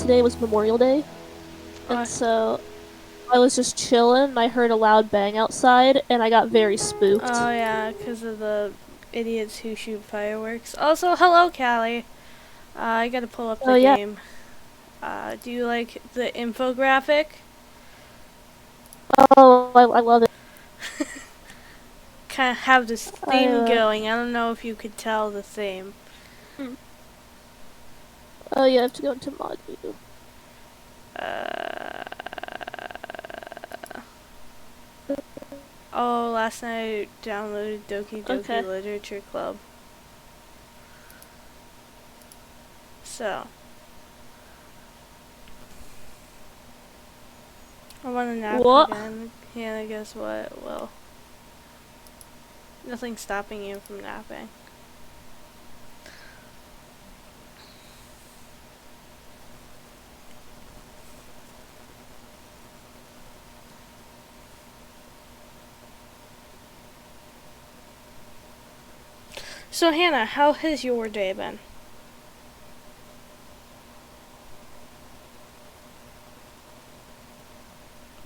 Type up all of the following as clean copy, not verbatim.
today was Memorial Day, and so I was just chilling, and I heard a loud bang outside, and I got very spooked. Oh yeah, because of the idiots who shoot fireworks. Also, hello, Callie. I gotta pull up the game. Do you like the infographic? Oh, I love it. Kind of have this theme going. I don't know if you could tell the theme. Oh, you have to go into mod view. Oh, last night I downloaded Doki Doki Literature Club. So. I want to nap again. Yeah, I guess what? Well, nothing's stopping you from napping. So Hannah, how has your day been?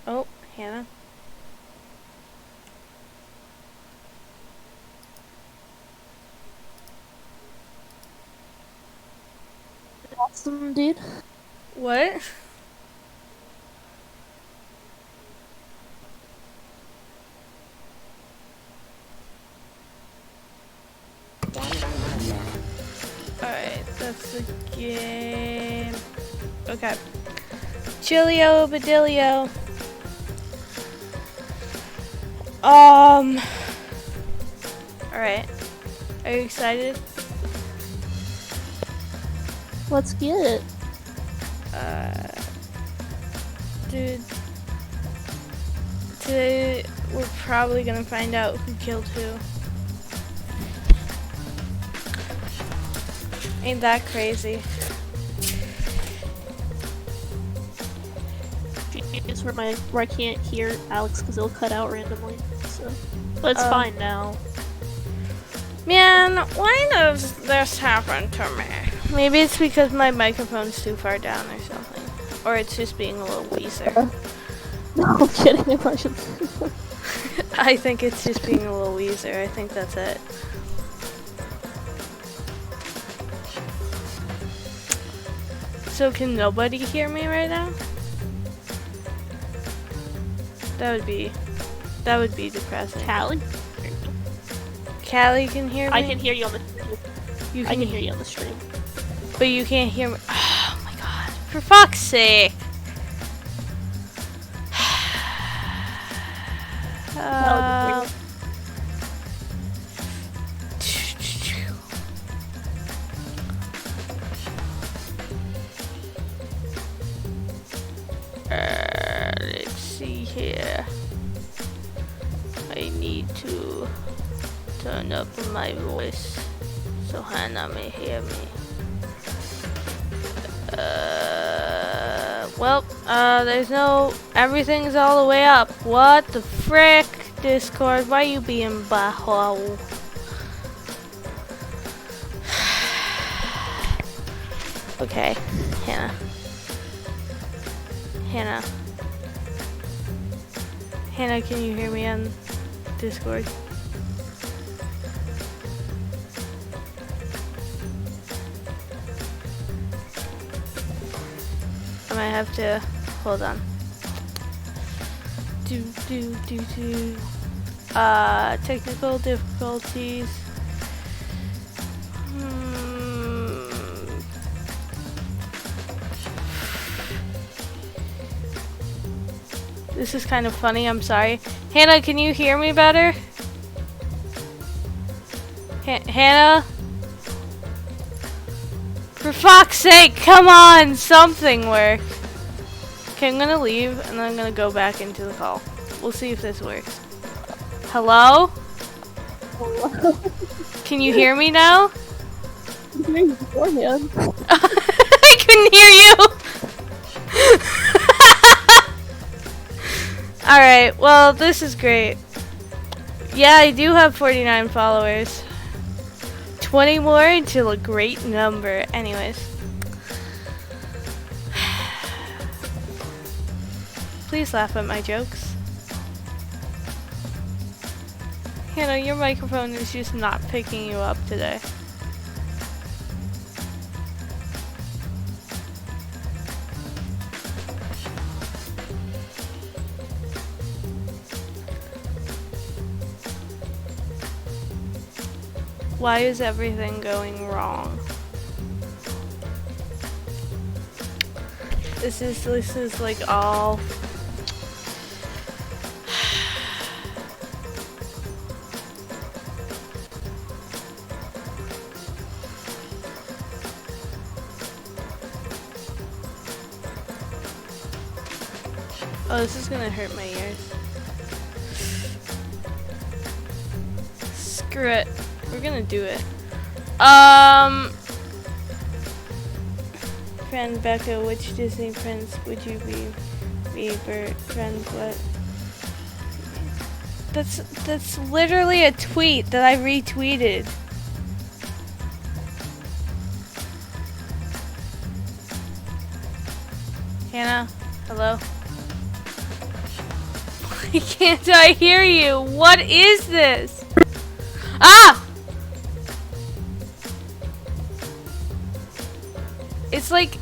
Oh, Hannah. Awesome, dude. What? Alright, that's the game. Okay. Chillio Badilio. Alright. Are you excited? Let's get it. Dude. Today, we're probably gonna find out who killed who. Ain't that crazy? It's where I can't hear Alex because it'll cut out randomly. So, but it's fine now. Man, why does this happen to me? Maybe it's because my microphone's too far down or something, or it's just being a little weezer. No, I'm kidding. I think it's just being a little weezer. I think that's it. So can nobody hear me right now? That would be depressing. Callie? Callie can hear me? I can hear you on the stream. I can hear you on the stream. But you can't hear me. Oh my god. For fuck's sake. Let's see here. I need to turn up my voice so Hannah may hear me. There's no, everything's all the way up. What the frick, Discord? Why you being baho? Okay, Hannah. Hannah, can you hear me on Discord? I might have to hold on. Technical difficulties. This is kind of funny, I'm sorry. Hannah, can you hear me better? Hannah? For fuck's sake, come on, something work. Okay, I'm gonna leave and then I'm gonna go back into the call. We'll see if this works. Hello? Hello? Can you hear me now? I can hear you beforehand. I couldn't hear you! Alright, well, this is great. Yeah, I do have 49 followers. 20 more until a great number. Anyways. please laugh at my jokes. Hannah, your microphone is just not picking you up today. Why is everything going wrong? This is like all... Oh, this is gonna hurt my ears. Screw it. We're gonna do it. Friend Becca, which Disney prince would you be Bert? Friend what? That's literally a tweet that I retweeted. Hannah, hello? Why can't I hear you? What is this? Ah! It's like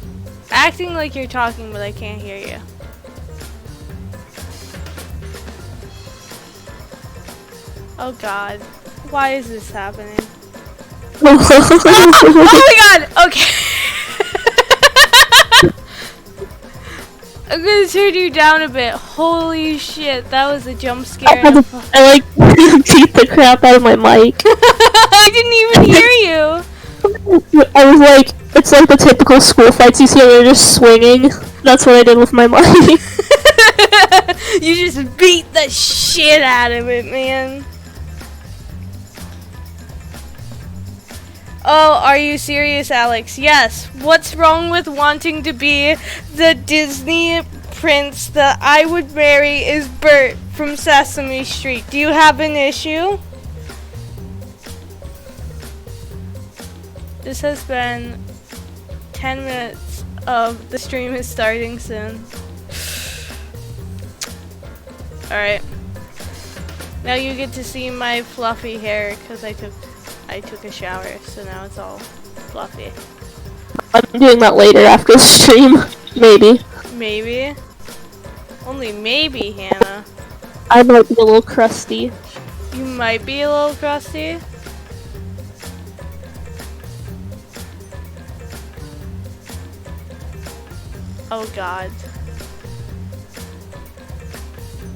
acting like you're talking, but I can't hear you. Oh god. Why is this happening? Oh my god! Okay. I'm gonna turn you down a bit. Holy shit, that was a jump scare. I like beat the crap out of my mic. I didn't even hear you. I was like, it's like the typical school fights you see where you're just swinging. That's what I did with my mic. You just beat the shit out of it, man. Oh, are you serious, Alex? Yes. What's wrong with wanting to be the Disney prince that I would marry is Bert from Sesame Street? Do you have an issue? This has been 10 minutes of the stream is starting soon. Alright. Now you get to see my fluffy hair because I took a shower, so now it's all fluffy. I'm doing that later after the stream. Maybe. Maybe? Only maybe, Hannah. I might be a little crusty. You might be a little crusty. Oh god.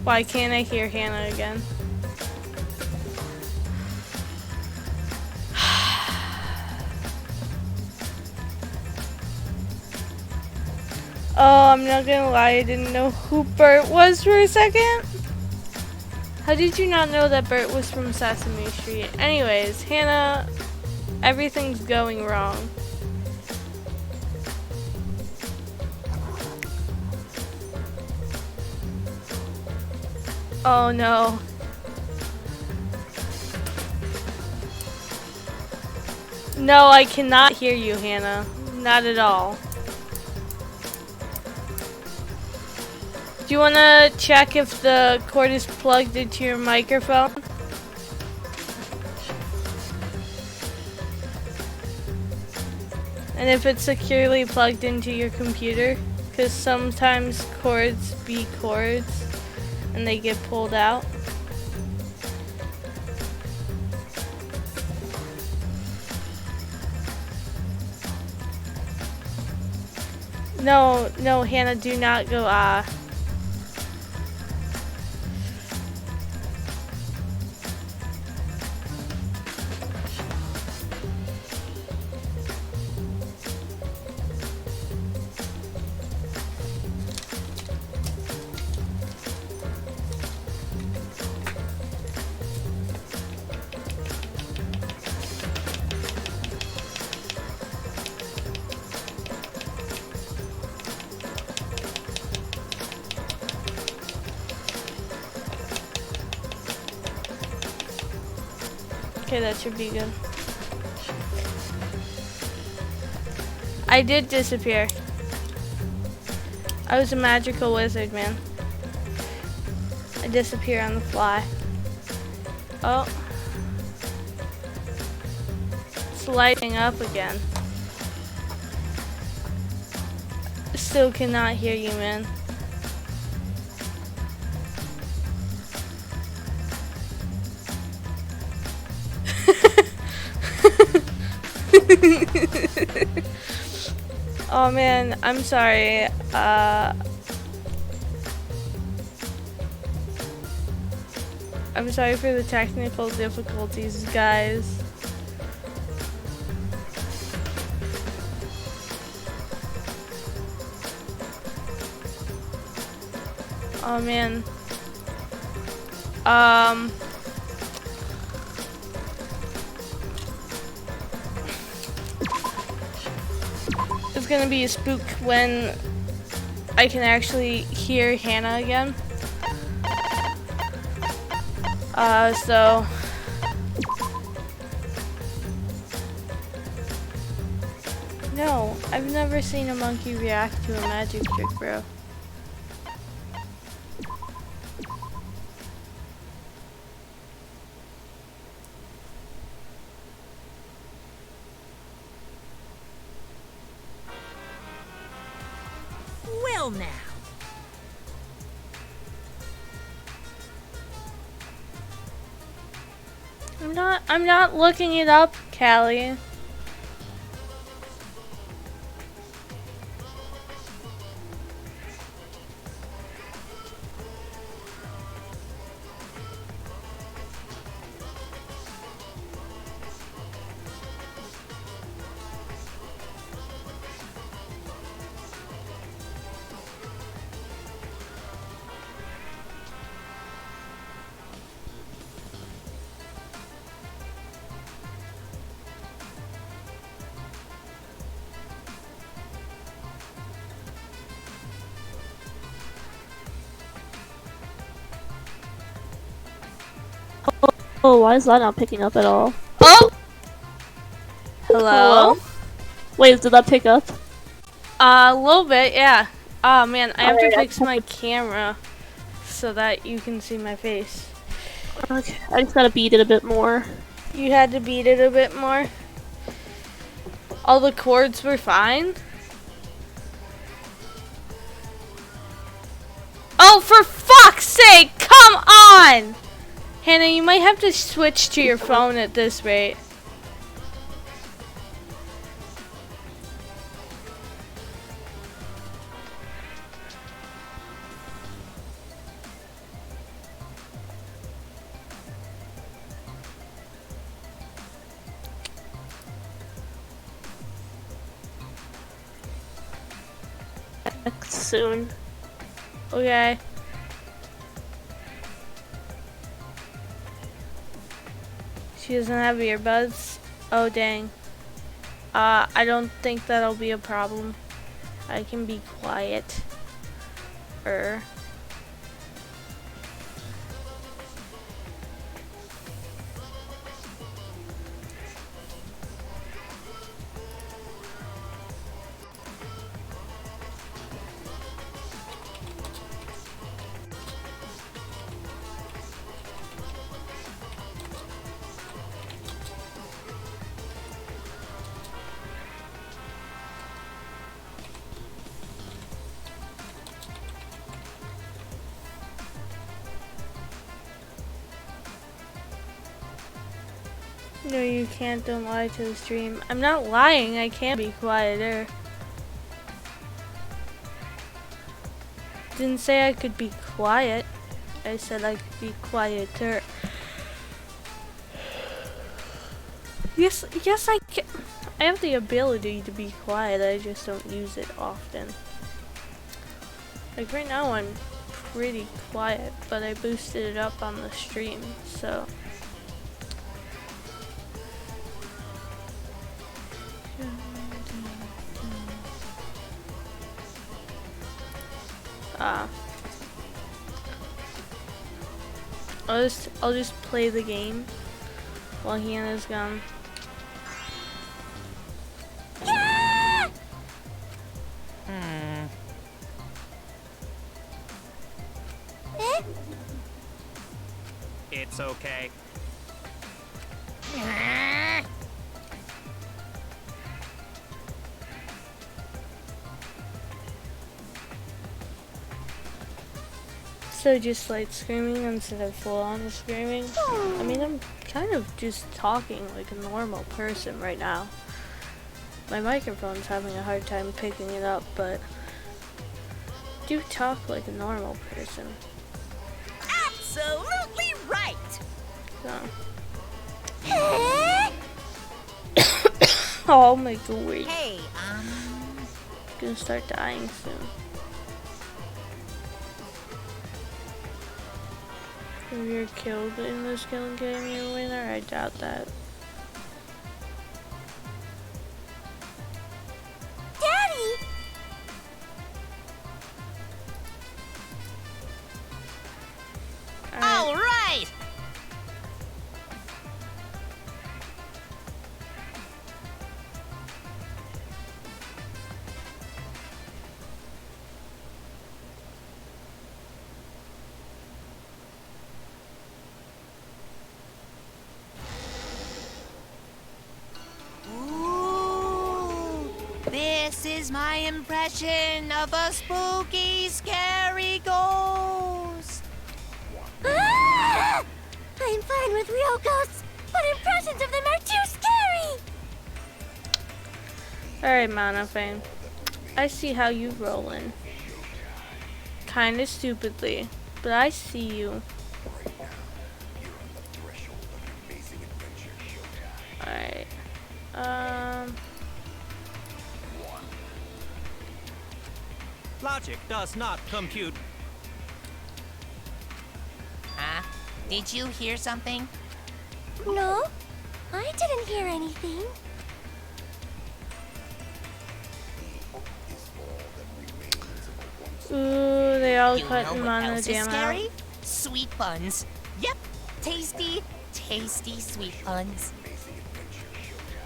Why can't I hear Hannah again? Oh, I'm not gonna lie, I didn't know who Bert was for a second. How did you not know that Bert was from Sesame Street? Anyways, Hannah, everything's going wrong. Oh no. No, I cannot hear you, Hannah. Not at all. Do you want to check if the cord is plugged into your microphone? And if it's securely plugged into your computer? Because sometimes cords be cords and they get pulled out. No, no, Hannah, do not go ah. Okay, that should be good. I did disappear. I was a magical wizard, man. I disappear on the fly. Oh. It's lighting up again. Still cannot hear you, man. Oh man, I'm sorry. I'm sorry for the technical difficulties, guys. Oh man. It's gonna be a spook when I can actually hear Hannah again. So no, I've never seen a monkey react to a magic trick, bro. Well now. I'm not looking it up, Callie. Oh, why is that not picking up at all? Oh! Hello? Wait, did that pick up? A little bit, yeah. Oh man, I have to Alright, fix my camera so that you can see my face. Okay, I just gotta beat it a bit more. You had to beat it a bit more. All the chords were fine. Oh, for fuck's sake, come on! Hannah, you might have to switch to your phone at this rate. Soon. Okay. She doesn't have earbuds. Oh dang. I don't think that'll be a problem. I can be quiet. No, you can't. Don't lie to the stream. I'm not lying. I can't be quieter. Didn't say I could be quiet. I said I could be quieter. Yes, I can. I have the ability to be quiet. I just don't use it often. Like right now, I'm pretty quiet, but I boosted it up on the stream, so. I'll just play the game while Hannah's gone. It's okay. So just like screaming instead of full on screaming? I mean, I'm kind of just talking like a normal person right now. My microphone's having a hard time picking it up, but I do talk like a normal person. Absolutely right! So. Oh my god. Hey, Gonna start dying soon. If you're killed in this killing game, you're a winner? I doubt that. Daddy! All right! Ooh, this is my impression of a spooky, scary ghost. Ah! I'm fine with real ghosts, but impressions of them are too scary. Alright, Monofane. I see how you rollin'. Kinda stupidly, but I see you. Alright. Logic does not compute. Huh? Did you hear something? No, I didn't hear anything. Ooh, they all You cut know him what on the else is damn scary? out. Sweet buns. Yep, tasty, tasty sweet buns.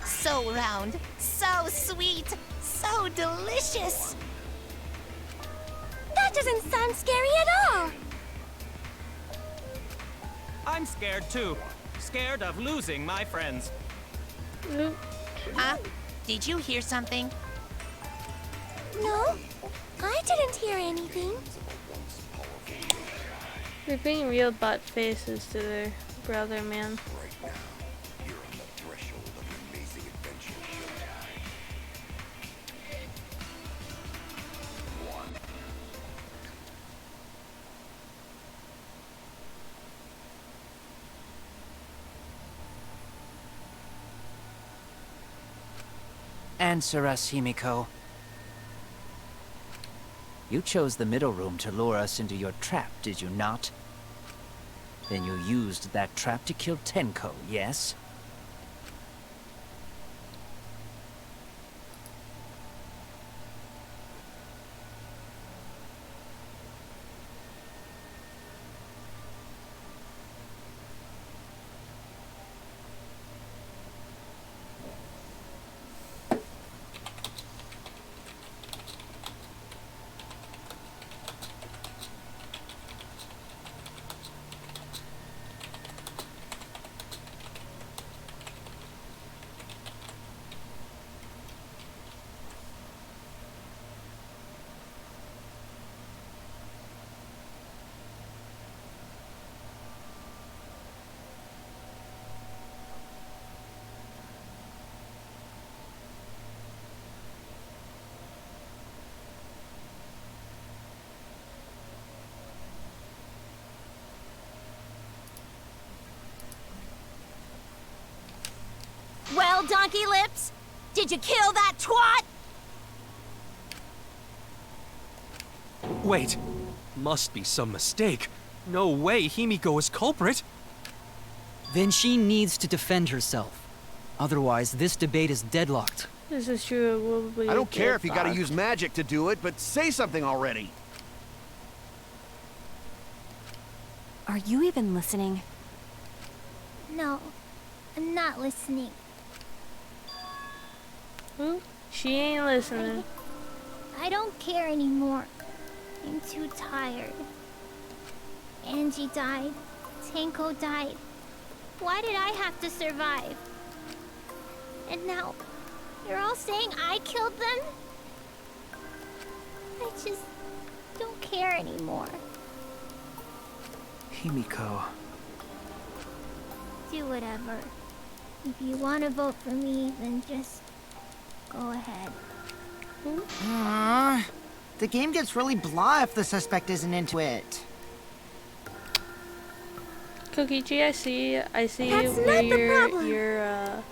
So round, so sweet, so delicious. That doesn't sound scary at all. I'm scared too. Scared of losing my friends. Ooh. Huh? Did you hear something? No, I didn't hear anything. They're being real butt faces to their brother, man. Answer us, Himiko. You chose the middle room to lure us into your trap, did you not? Then you used that trap to kill Tenko, yes? Well, Donkey Lips, did you kill that twat? Wait, must be some mistake. No way Himiko is culprit. Then she needs to defend herself. Otherwise, this debate is deadlocked. This is true. It will be I don't care if you gotta deadlocked. use magic to do it, but say something already. Are you even listening? No, I'm not listening. Ooh, she ain't listening. I don't care anymore. I'm too tired. Angie died. Tenko died. Why did I have to survive? And now, you're all saying I killed them? I just don't care anymore. Himiko. Do whatever. If you want to vote for me, then just go ahead. The game gets really blah if the suspect isn't into it. Kokichi, I see That's where not the problem. your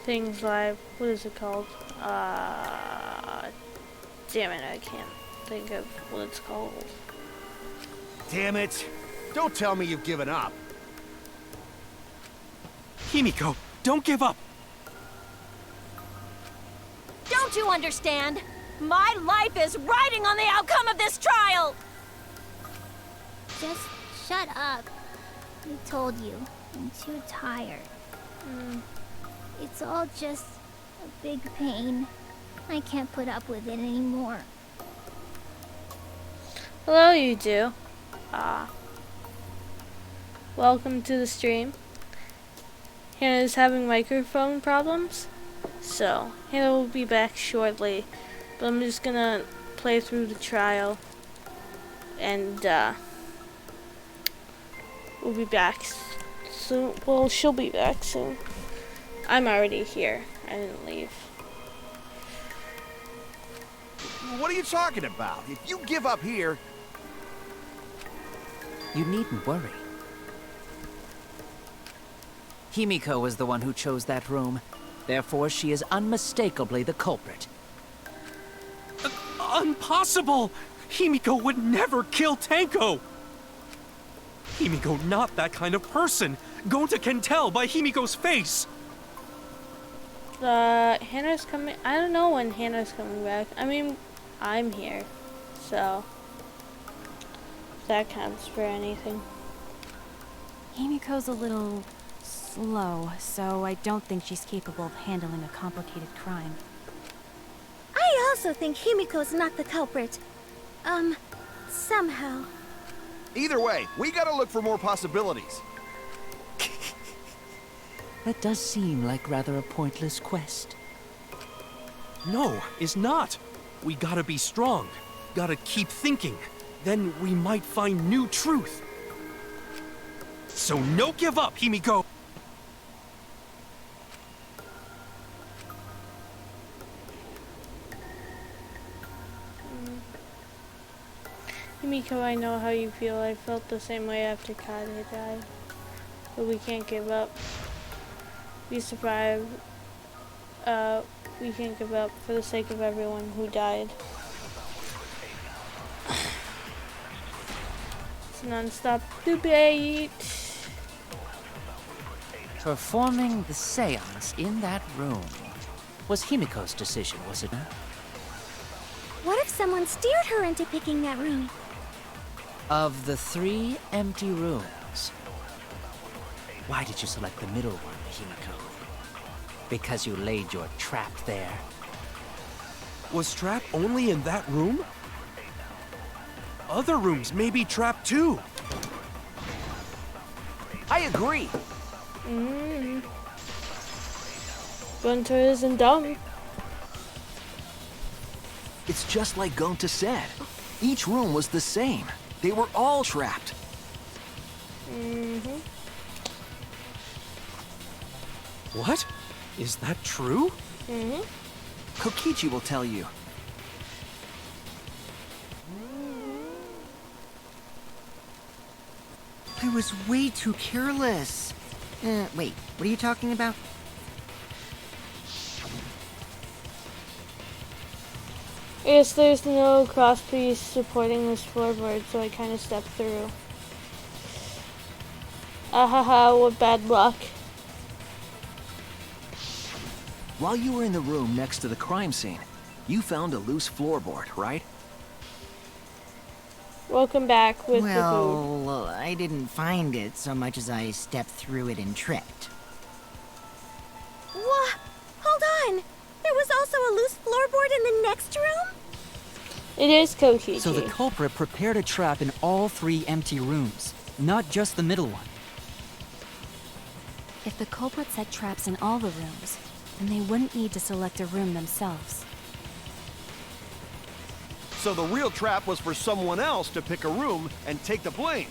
things live. What is it called? Damn it, I can't think of what it's called. Damn it. Don't tell me you've given up. Himiko, don't give up! Don't you understand? My life is riding on the outcome of this trial! Just shut up. I told you. I'm too tired. It's all just a big pain. I can't put up with it anymore. Hello, you two. Welcome to the stream. Hannah's having microphone problems, so Hannah will be back shortly. But I'm just gonna play through the trial, and we'll be back soon. Well, she'll be back soon. I'm already here. I didn't leave. What are you talking about? If you give up here... You needn't worry. Himiko was the one who chose that room. Therefore, she is unmistakably the culprit. Impossible! Himiko would never kill Tenko! Himiko not that kind of person. Gonta can tell by Himiko's face. Hannah's coming. I don't know when Hannah's coming back. I mean, I'm here, so if that counts for anything. Himiko's a little slow, so I don't think she's capable of handling a complicated crime. I also think Himiko's not the culprit. Somehow. Either way, we gotta look for more possibilities. That does seem like rather a pointless quest. No, it's not. We gotta be strong. Gotta keep thinking. Then we might find new truth. So no give up, Himiko! Himiko, I know how you feel. I felt the same way after Kade died. But we can't give up. We survived. We can't give up for the sake of everyone who died. It's non-stop debate. Performing the seance in that room was Himiko's decision, was it not? What if someone steered her into picking that room? Of the 3 empty rooms, why did you select the middle one, Himiko? Because you laid your trap there? Was trap only in that room? Other rooms may be trapped too. I agree. Gunter isn't dumb. It's just like Gonta said. Each room was the same. They were all trapped. What? Is that true? Kokichi will tell you. I was way too careless. Wait, what are you talking about? Yes, there's no crosspiece supporting this floorboard, so I kind of stepped through. Ahaha, what bad luck. While you were in the room next to the crime scene, you found a loose floorboard, right? Welcome back with the food. Well, I didn't find it so much as I stepped through it and tripped. What? Hold on! There was also a loose floorboard in the next room? It is Kokichi. So the culprit prepared a trap in all 3 empty rooms, not just the middle one. If the culprit set traps in all the rooms, then they wouldn't need to select a room themselves. So the real trap was for someone else to pick a room and take the blame.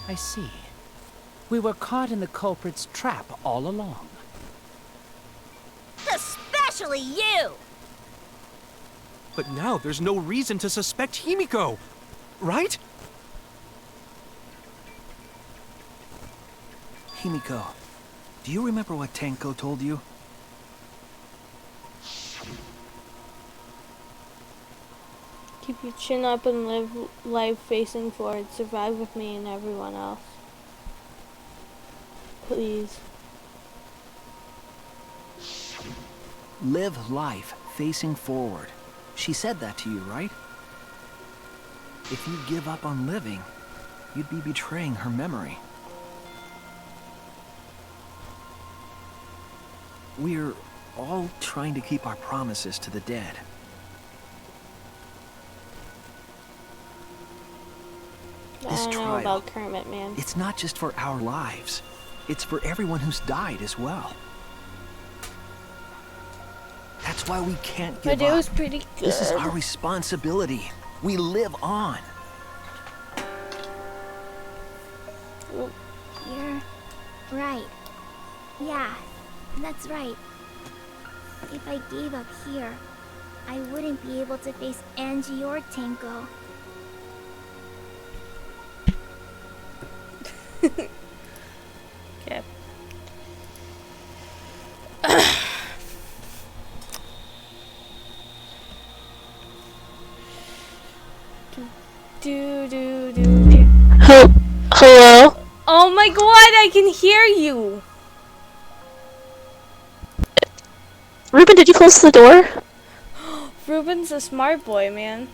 I see. We were caught in the culprit's trap all along. Especially you! But now there's no reason to suspect Himiko, right? Himiko, do you remember what Tenko told you? Keep your chin up and live life facing forward. Survive with me and everyone else. Please. Live life facing forward. She said that to you, right? If you give up on living, you'd be betraying her memory. We're all trying to keep our promises to the dead. This I don't know trial, about Kermit, man. it's not just for our lives. It's for everyone who's died as well. That's why we can't give But it up. was pretty good. This is our responsibility. We live on. You're right. Yeah, that's right. If I gave up here, I wouldn't be able to face Angie or Tenko. Okay. do. Hello? Oh my god, I can hear you! Ruben, did you close the door? Ruben's a smart boy, man.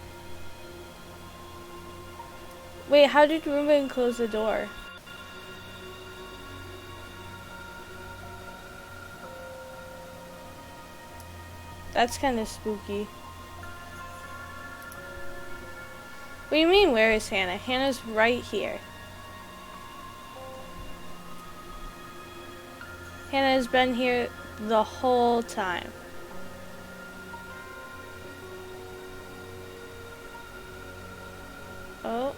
Wait, how did Ruben close the door? That's kind of spooky. What do you mean, where is Hannah? Hannah's right here. Hannah has been here the whole time. Oh.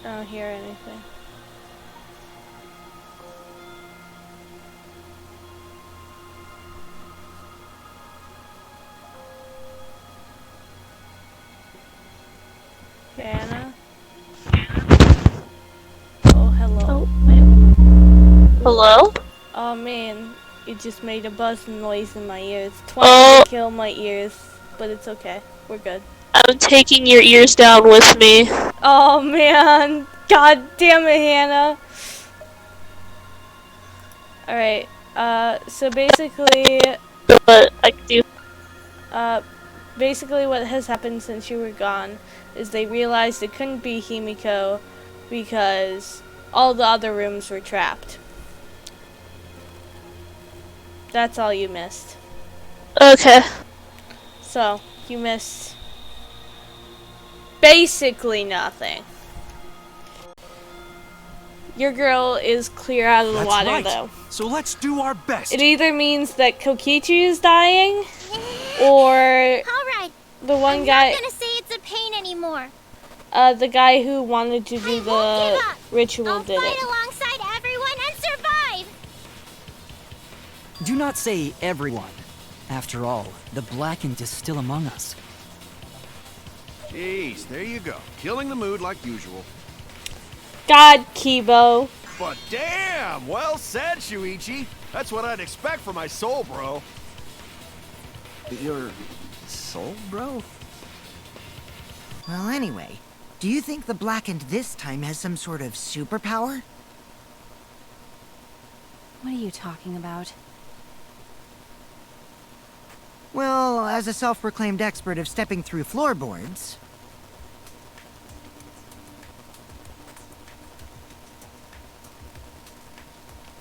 I don't hear anything. Hannah? Oh, hello. Hello? Oh man, it just made a buzzing noise in my ears. Trying to kill my ears, but it's okay. We're good. I'm taking your ears down with me. Oh man, god damn it, Hannah. Alright, so basically, But I do. basically what has happened since you were gone is they realized it couldn't be Himiko because all the other rooms were trapped. That's all you missed. Okay. So, you missed basically nothing. Your girl is clear out of the water, right. though. So let's do our best. It either means that Kokichi is dying, or Alright, the one I'm guy, not gonna say it's a pain anymore. the guy who wanted to do I won't the give up. ritual I'll did fight it. alongside everyone and survive! Do not say everyone. After all, the Blackened is still among us. Jeez, there you go. Killing the mood like usual. God, Kibo. But damn, well said, Shuichi. That's what I'd expect from my soul, bro. Your soul, bro? Well, anyway, do you think the Blackened this time has some sort of superpower? What are you talking about? Well, as a self-proclaimed expert of stepping through floorboards...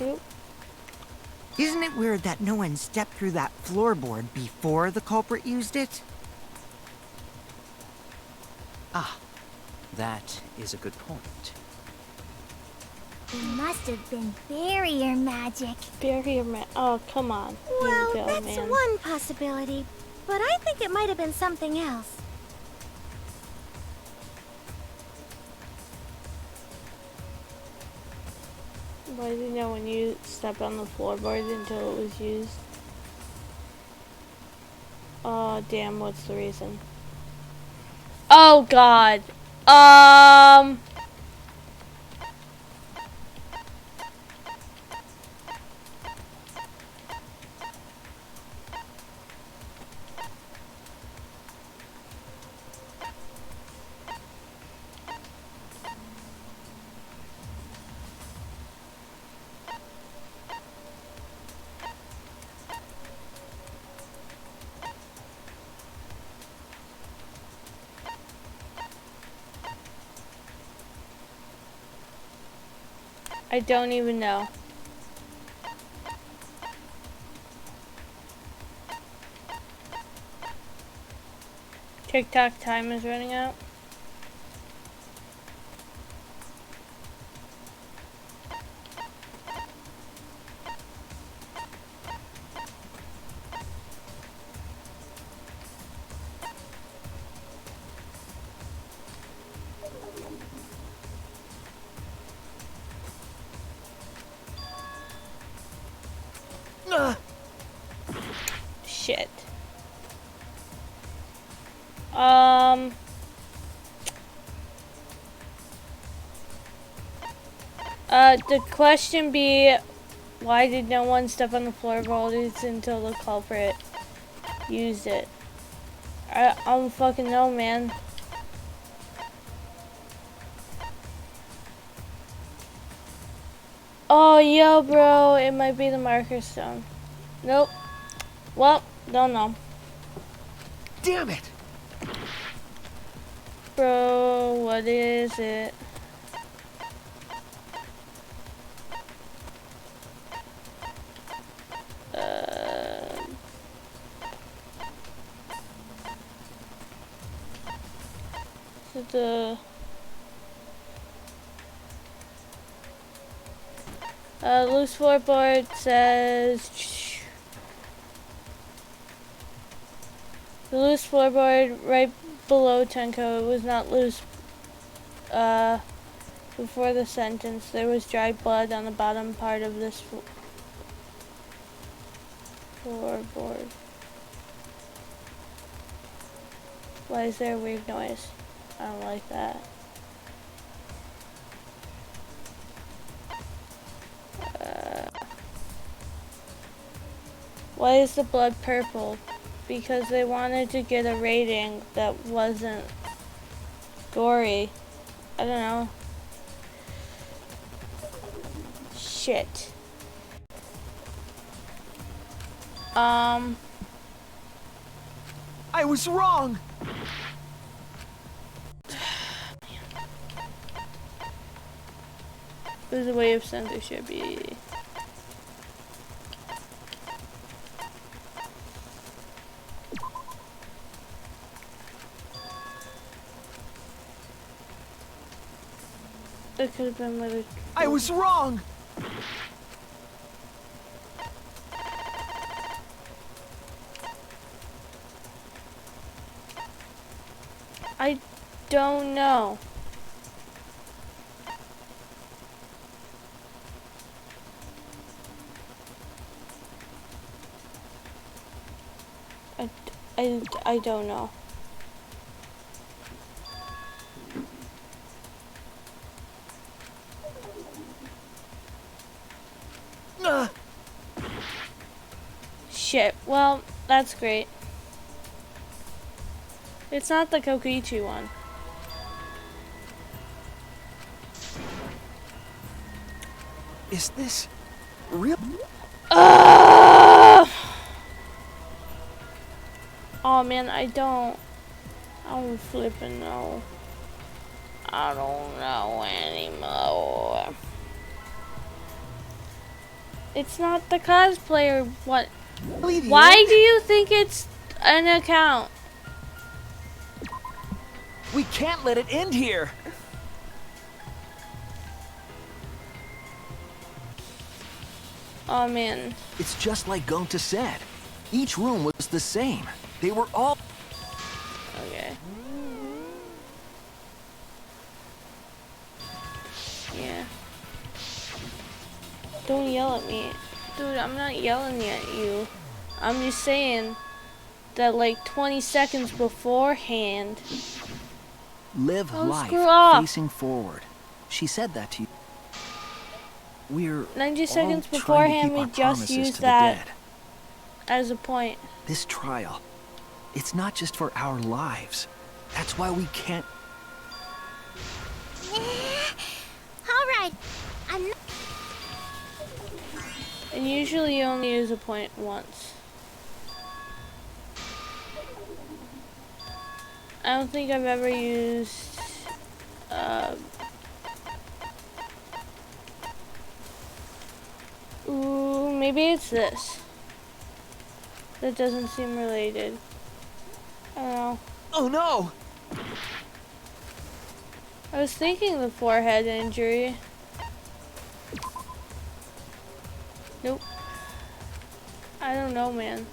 Oop. Isn't it weird that no one stepped through that floorboard before the culprit used it? Ah, that is a good point. It must have been barrier magic. Oh, come on. Well, Here you go, that's man. one possibility, but I think it might have been something else. Why do you know when you stepped on the floorboard until it was used? Oh, damn, what's the reason? Oh, God. I don't even know. TikTok time is running out. Shit. The question be, why did no one step on the floorboards until the culprit used it? I don't fucking know, man. Oh, yo, bro, it might be the marker stone. Nope. Well, don't know. Damn it! Bro, what is it? The loose floorboard says the loose floorboard right below Tenko. It was not loose before the sentence. There was dry blood on the bottom part of this floorboard. Why is there a weird noise? I don't like that. Why is the blood purple? Because they wanted to get a rating that wasn't gory. I don't know. Shit. I was wrong! There's a way of censorship. It could have been with I was wrong! I don't know. I don't know. Shit. Well, that's great. It's not the Kokichi one. Is this real? Oh man, I don't flipping know. I don't know anymore. It's not the cosplayer. What? Leave Why you. do you think it's an account? We can't let it end here. Oh man. It's just like Gonta said. Each room was the same. They were all... Okay. Yeah. Don't yell at me. Dude, I'm not yelling at you. I'm just saying that like 20 seconds beforehand. Live Oh, life screw off. facing forward. She said that to you. We're 90 all seconds trying to beforehand, keep we our just promises used to the that dead. as a point. This trial, it's not just for our lives. That's why we can't... Alright, I'm not... And usually you only use a point once. I don't think I've ever used ooh, maybe it's this. That doesn't seem related. I don't know. Oh no! I was thinking the forehead injury. Nope. I don't know, man.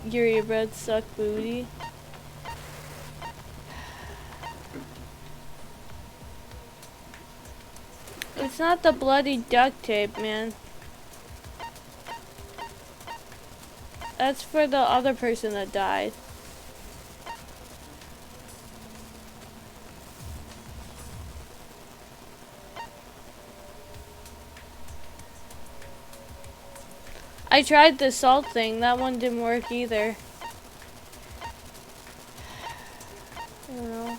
Your earbuds suck booty. It's not the bloody duct tape, man. That's for the other person that died. I tried the salt thing, that one didn't work either. I don't know.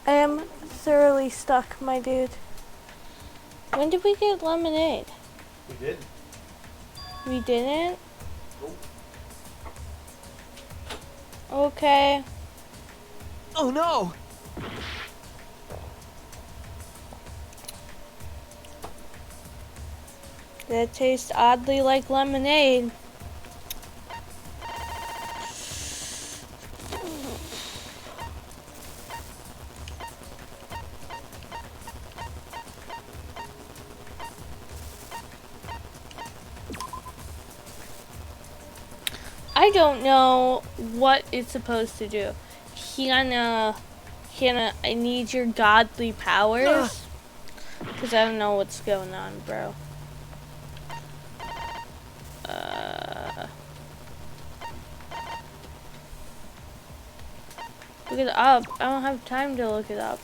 I am thoroughly stuck, my dude. When did we get lemonade? We did. We didn't? Okay. Oh no! That tastes oddly like lemonade. I don't know what it's supposed to do. Hannah, I need your godly powers. Because I don't know what's going on, bro. Look it up. I don't have time to look it up.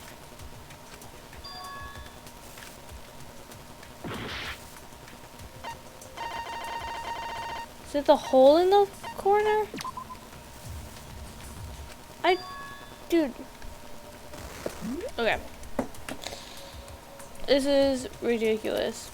Is it the hole in the corner? Dude. Okay. This is ridiculous.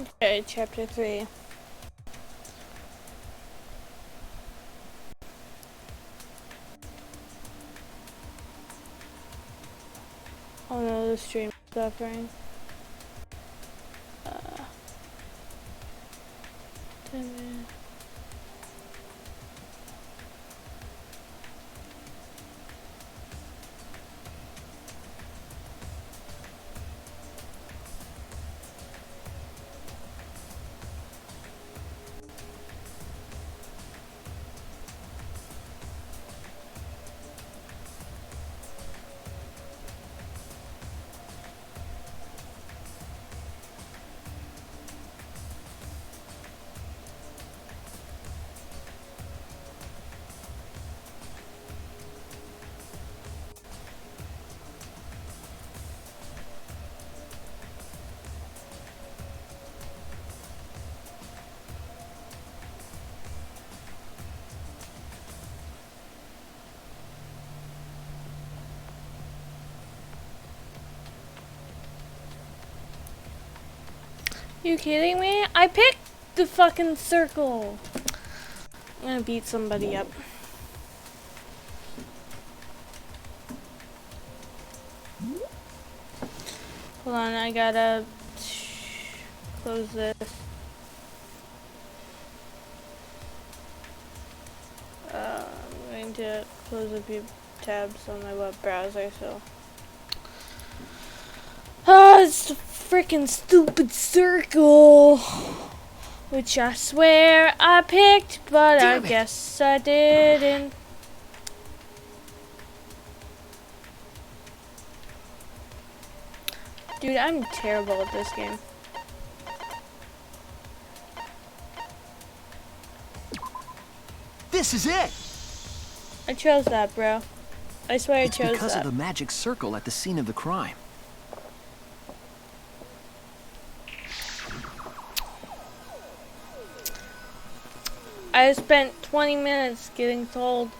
Okay, chapter 3. Oh no, the stream is suffering. 10 minutes. You kidding me? I picked the fucking circle. I'm gonna beat somebody up. Hold on, I gotta close this. I'm going to close a few tabs on my web browser, so. Oh, it's the freaking stupid circle. Which I swear I picked, but I guess I didn't. Dude, I'm terrible at this game. This is it! I chose that, bro. I swear I chose that. It's because of the magic circle at the scene of the crime. I spent 20 minutes getting told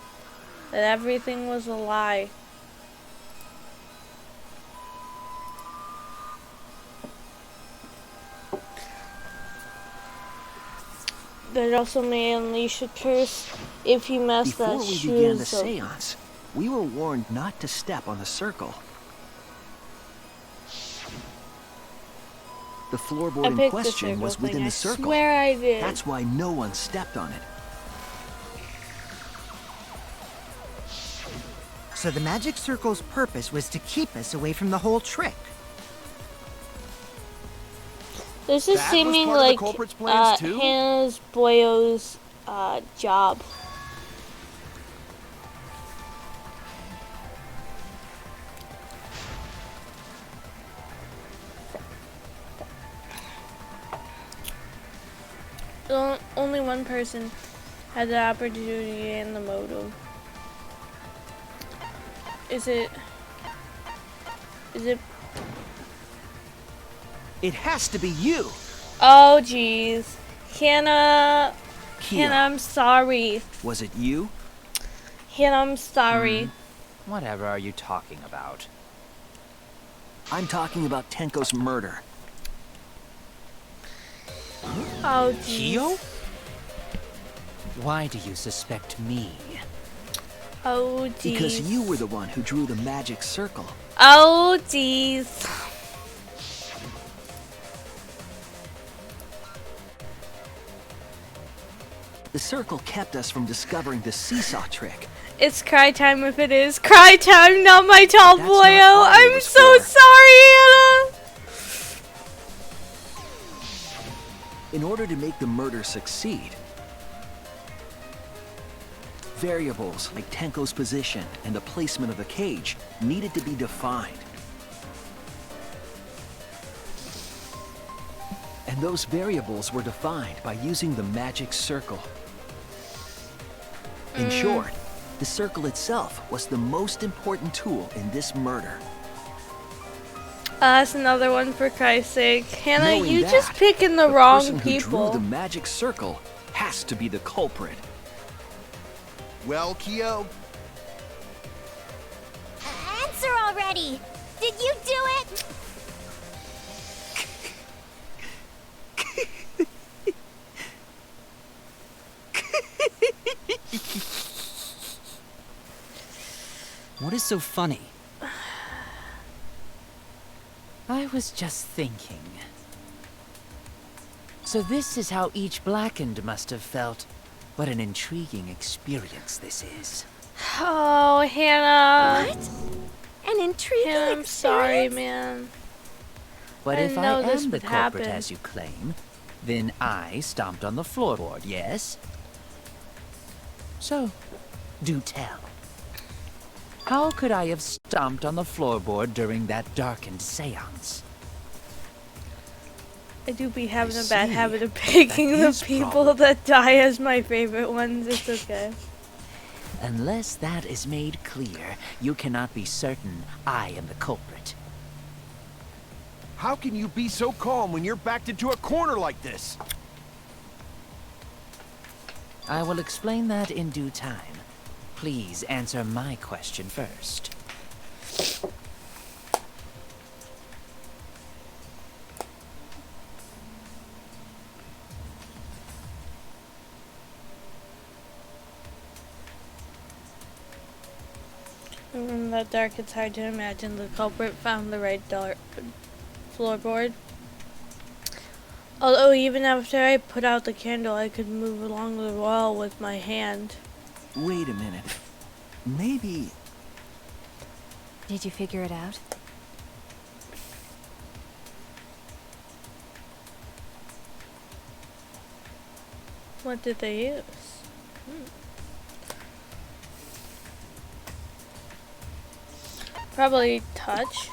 that everything was a lie. But it also may unleash a curse if you mess that shoes. Before we began the seance, we were warned not to step on the circle. The floorboard in question was within the circle. I swear I did. That's why no one stepped on it. So the magic circle's purpose was to keep us away from the whole trick. This is seeming like Hannah's Boyo's job. Only one person had the opportunity and the motive. Is it? It has to be you! Oh, jeez. Hannah, I'm sorry. Was it you? Hannah, I'm sorry. Whatever are you talking about? I'm talking about Tenko's murder. Oh, jeez. Kyo? Why do you suspect me? Oh, jeez. Because you were the one who drew the magic circle. Oh, jeez. The circle kept us from discovering the seesaw trick. It's cry time if it is. Cry time, not my tall boyo. I'm so sorry, Hannah. In order to make the murder succeed, variables like Tenko's position and the placement of the cage needed to be defined. And those variables were defined by using the magic circle. In short, the circle itself was the most important tool in this murder. That's another one for Christ's sake. Hannah, Knowing you that, just picking the person wrong who people. drew the magic circle has to be the culprit. Well, Kyo? Answer already! Did you do it? is so funny? I was just thinking. So this is how each blackened must have felt. What an intriguing experience this is. Oh, Hannah. What? An intriguing Hannah, I'm experience? sorry, man. But I if I know this am the would culprit, happen. as you claim, then I stomped on the floorboard, yes? So, do tell. How could I have stomped on the floorboard during that darkened seance? I do be having a I bad see. habit of picking That the is people problem. that die as my favorite ones. It's okay. Unless that is made clear, you cannot be certain I am the culprit. How can you be so calm when you're backed into a corner like this? I will explain that in due time. Please answer my question first. In the dark, it's hard to imagine the culprit found the right floorboard. Although even after I put out the candle, I could move along the wall with my hand. Wait a minute. Maybe... Did you figure it out? What did they use? Probably touch.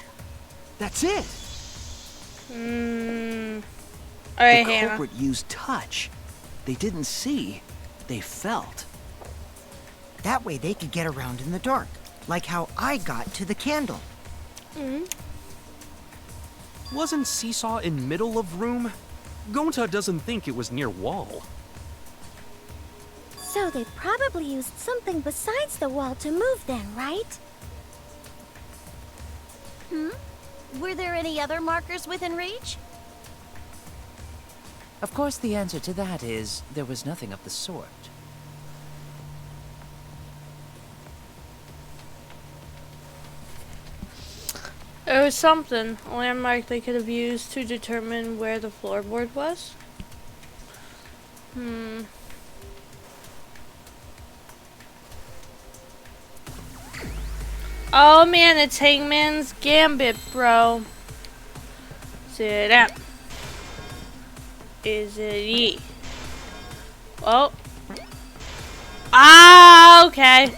That's it! Alright, The Hannah. culprit used touch. They didn't see. They felt. That way they could get around in the dark, like how I got to the candle. Wasn't Seesaw in middle of room? Gonta doesn't think it was near wall. So they probably used something besides the wall to move then, right? Were there any other markers within reach? Of course, the answer to that is there was nothing of the sort. There was something, a landmark they could have used to determine where the floorboard was. Oh man, it's Hangman's Gambit, bro. Sit up. Is it E? Oh. Ah, okay.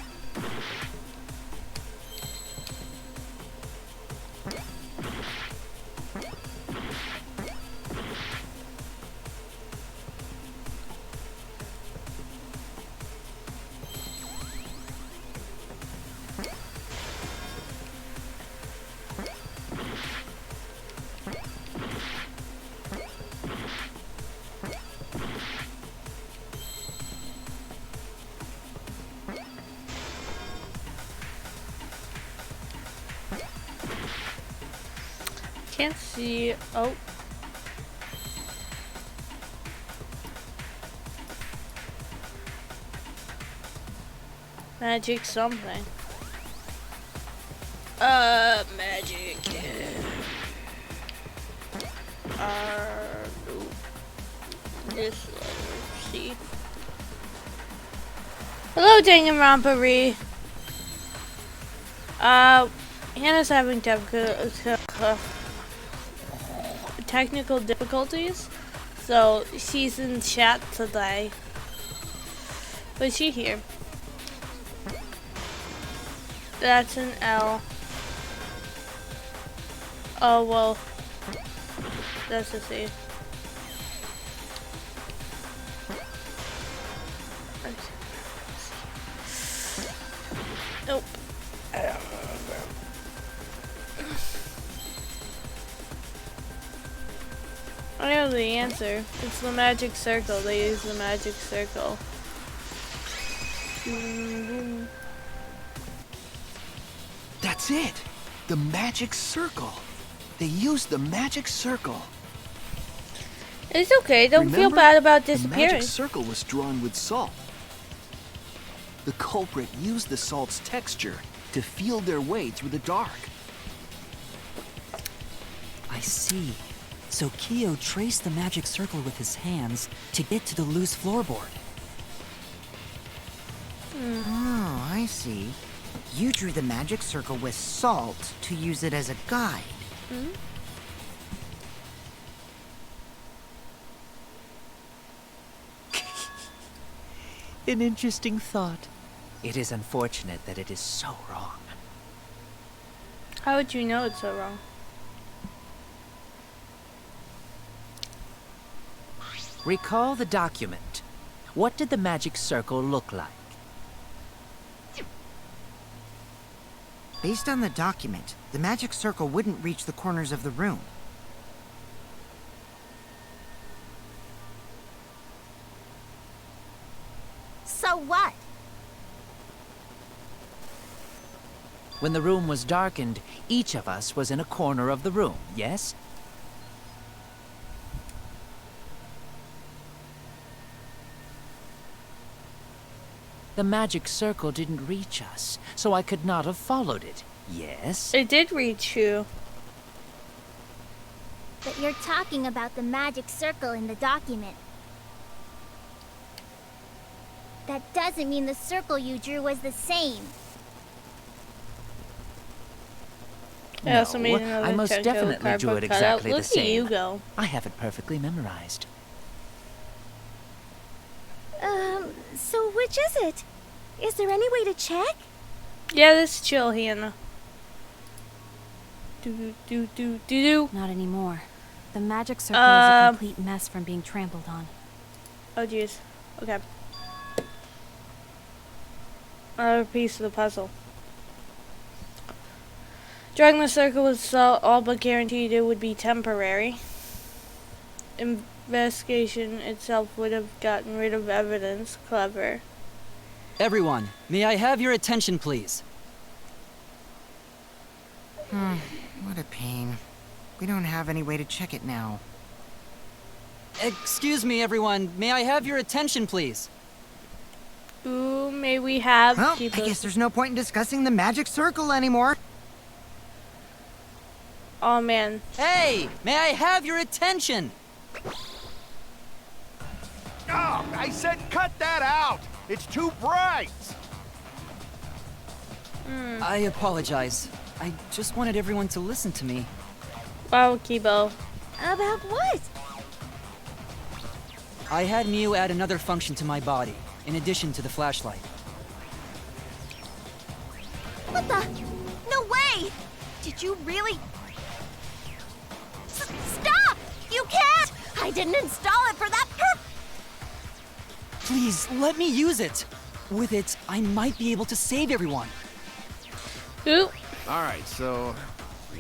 Can't see. Oh. Magic something. Magic. This letter C. Hello, Danganronpa V3. Hannah's having technical difficulties, so she's in chat today. But is she here? That's an L. Oh well, that's a C. Nope. I don't remember. I know the answer. It's the magic circle. They use the magic circle. That's it! The magic circle. They used the magic circle. It's okay. Don't feel Remember? bad about The disappearing. magic circle was drawn with salt. The culprit used the salt's texture to feel their way through the dark. I see. So Kyo traced the magic circle with his hands to get to the loose floorboard. Oh, I see. You drew the magic circle with salt to use it as a guide. An interesting thought. It is unfortunate that it is so wrong. How would you know it's so wrong? Recall the document. What did the magic circle look like? Based on the document, the magic circle wouldn't reach the corners of the room. So what? When the room was darkened, each of us was in a corner of the room, yes? The magic circle didn't reach us, so I could not have followed it, yes? It did reach you. But you're talking about the magic circle in the document. That doesn't mean the circle you drew was the same. I also No, made another I most Tendo definitely drew cardboard it cutout. exactly the Look same. at you go. I have it perfectly memorized. So which is it? Is there any way to check? Yeah, let's chill, Hannah. Do. Not anymore. The magic circle is a complete mess from being trampled on. Oh, jeez. Okay. Another piece of the puzzle. Drawing the circle was all but guaranteed it would be temporary. Investigation itself would have gotten rid of evidence. Clever. Everyone, may I have your attention, please? What a pain. We don't have any way to check it now. Excuse me, everyone. May I have your attention, please? Ooh, may we have... Well, I guess there's no point in discussing the magic circle anymore. Oh, man. Hey! May I have your attention? Oh, I said cut that out! It's too bright! I apologize. I just wanted everyone to listen to me. Wow, Kibo. About what? I had Miu add another function to my body, in addition to the flashlight. What the? No way! Did you really? Stop! You can't! I didn't install it for that purpose! Please, let me use it! With it, I might be able to save everyone. Ooh. Alright, so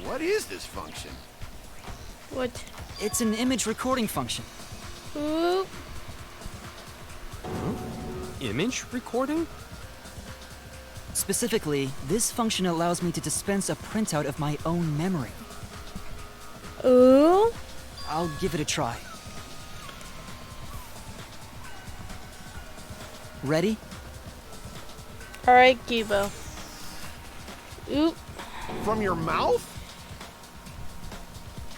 what is this function? What? It's an image recording function. Ooh. Image recording? Specifically, this function allows me to dispense a printout of my own memory. Ooh. I'll give it a try. Ready? Alright, Kibo. Oop. From your mouth?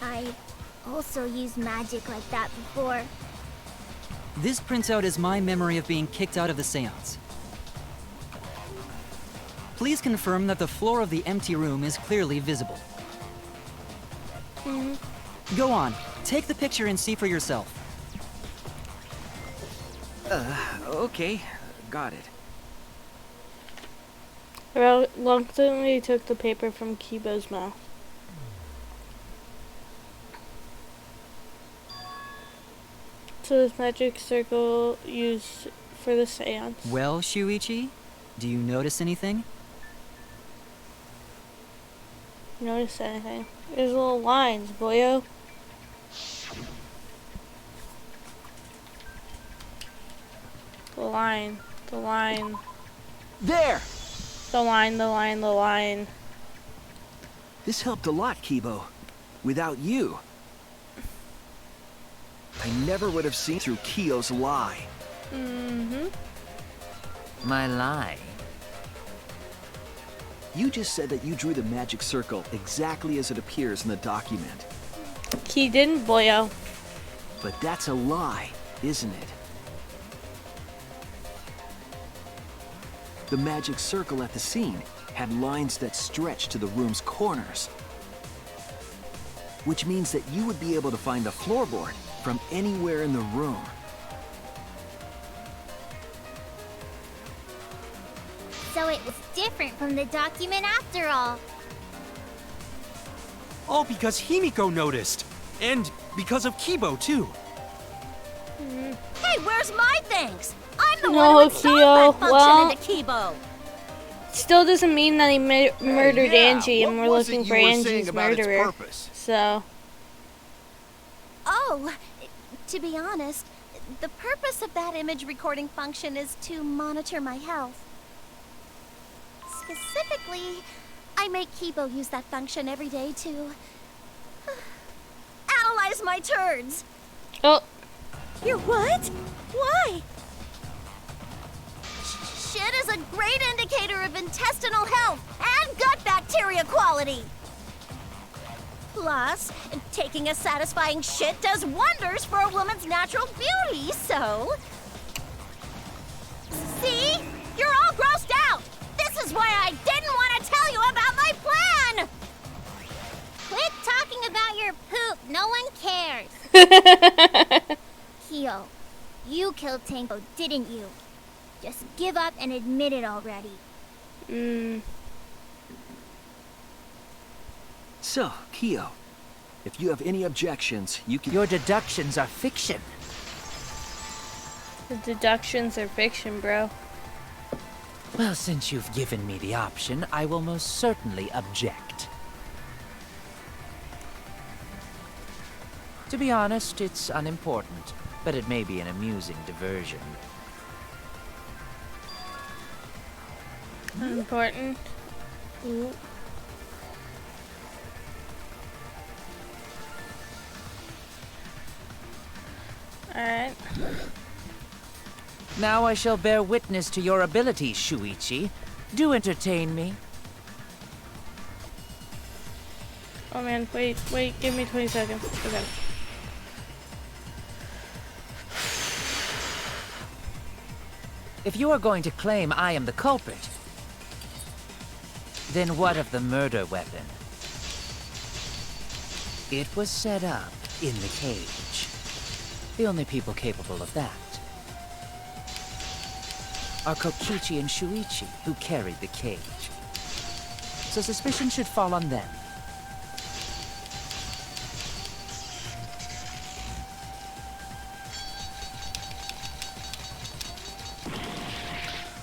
I also used magic like that before. This printout is my memory of being kicked out of the seance. Please confirm that the floor of the empty room is clearly visible. Go on, take the picture and see for yourself. Okay. Got it. Reluctantly took the paper from Kibo's mouth. So this magic circle used for the seance. Well, Shuichi, do you notice anything? Notice anything? There's little lines, boyo. The line. There! The line. This helped a lot, Kibo. Without you, I never would have seen through Kyo's lie. My lie. You just said that you drew the magic circle exactly as it appears in the document. He didn't, boyo. But that's a lie, isn't it? The magic circle at the scene had lines that stretched to the room's corners. Which means that you would be able to find the floorboard from anywhere in the room. So it was different from the document after all. All because Himiko noticed. And because of Kibo, too. Hey, where's my things? I'm the No, one who installed Kyo, that function well- into Kibo. Still doesn't mean that he murdered yeah, Angie, and what we're was it looking you for were saying Angie's about its murderer. purpose? So, Oh, to be honest, the purpose of that image recording function is to monitor my health. Specifically, I make Kibo use that function every day to analyze my turds. oh, You're what? Why? Shit is a great indicator of intestinal health and gut bacteria quality. Plus, taking a satisfying shit does wonders for a woman's natural beauty, so... See? You're all grossed out! This is why I didn't want to tell you about my plan! Quit talking about your poop. No one cares. Kyo, you killed Tango, didn't you? Just give up and admit it already. So, Kyo, if you have any objections, you can... Your deductions are fiction. the deductions are fiction, bro. Well, since you've given me the option, I will most certainly object. To be honest, it's unimportant, but it may be an amusing diversion. Important. Ooh. Alright. Now I shall bear witness to your abilities, Shuichi. Do entertain me. Oh man, wait, give me 20 seconds. Okay. If you are going to claim I am the culprit, then what of the murder weapon? It was set up in the cage. The only people capable of that are Kokichi and Shuichi, who carried the cage. So suspicion should fall on them.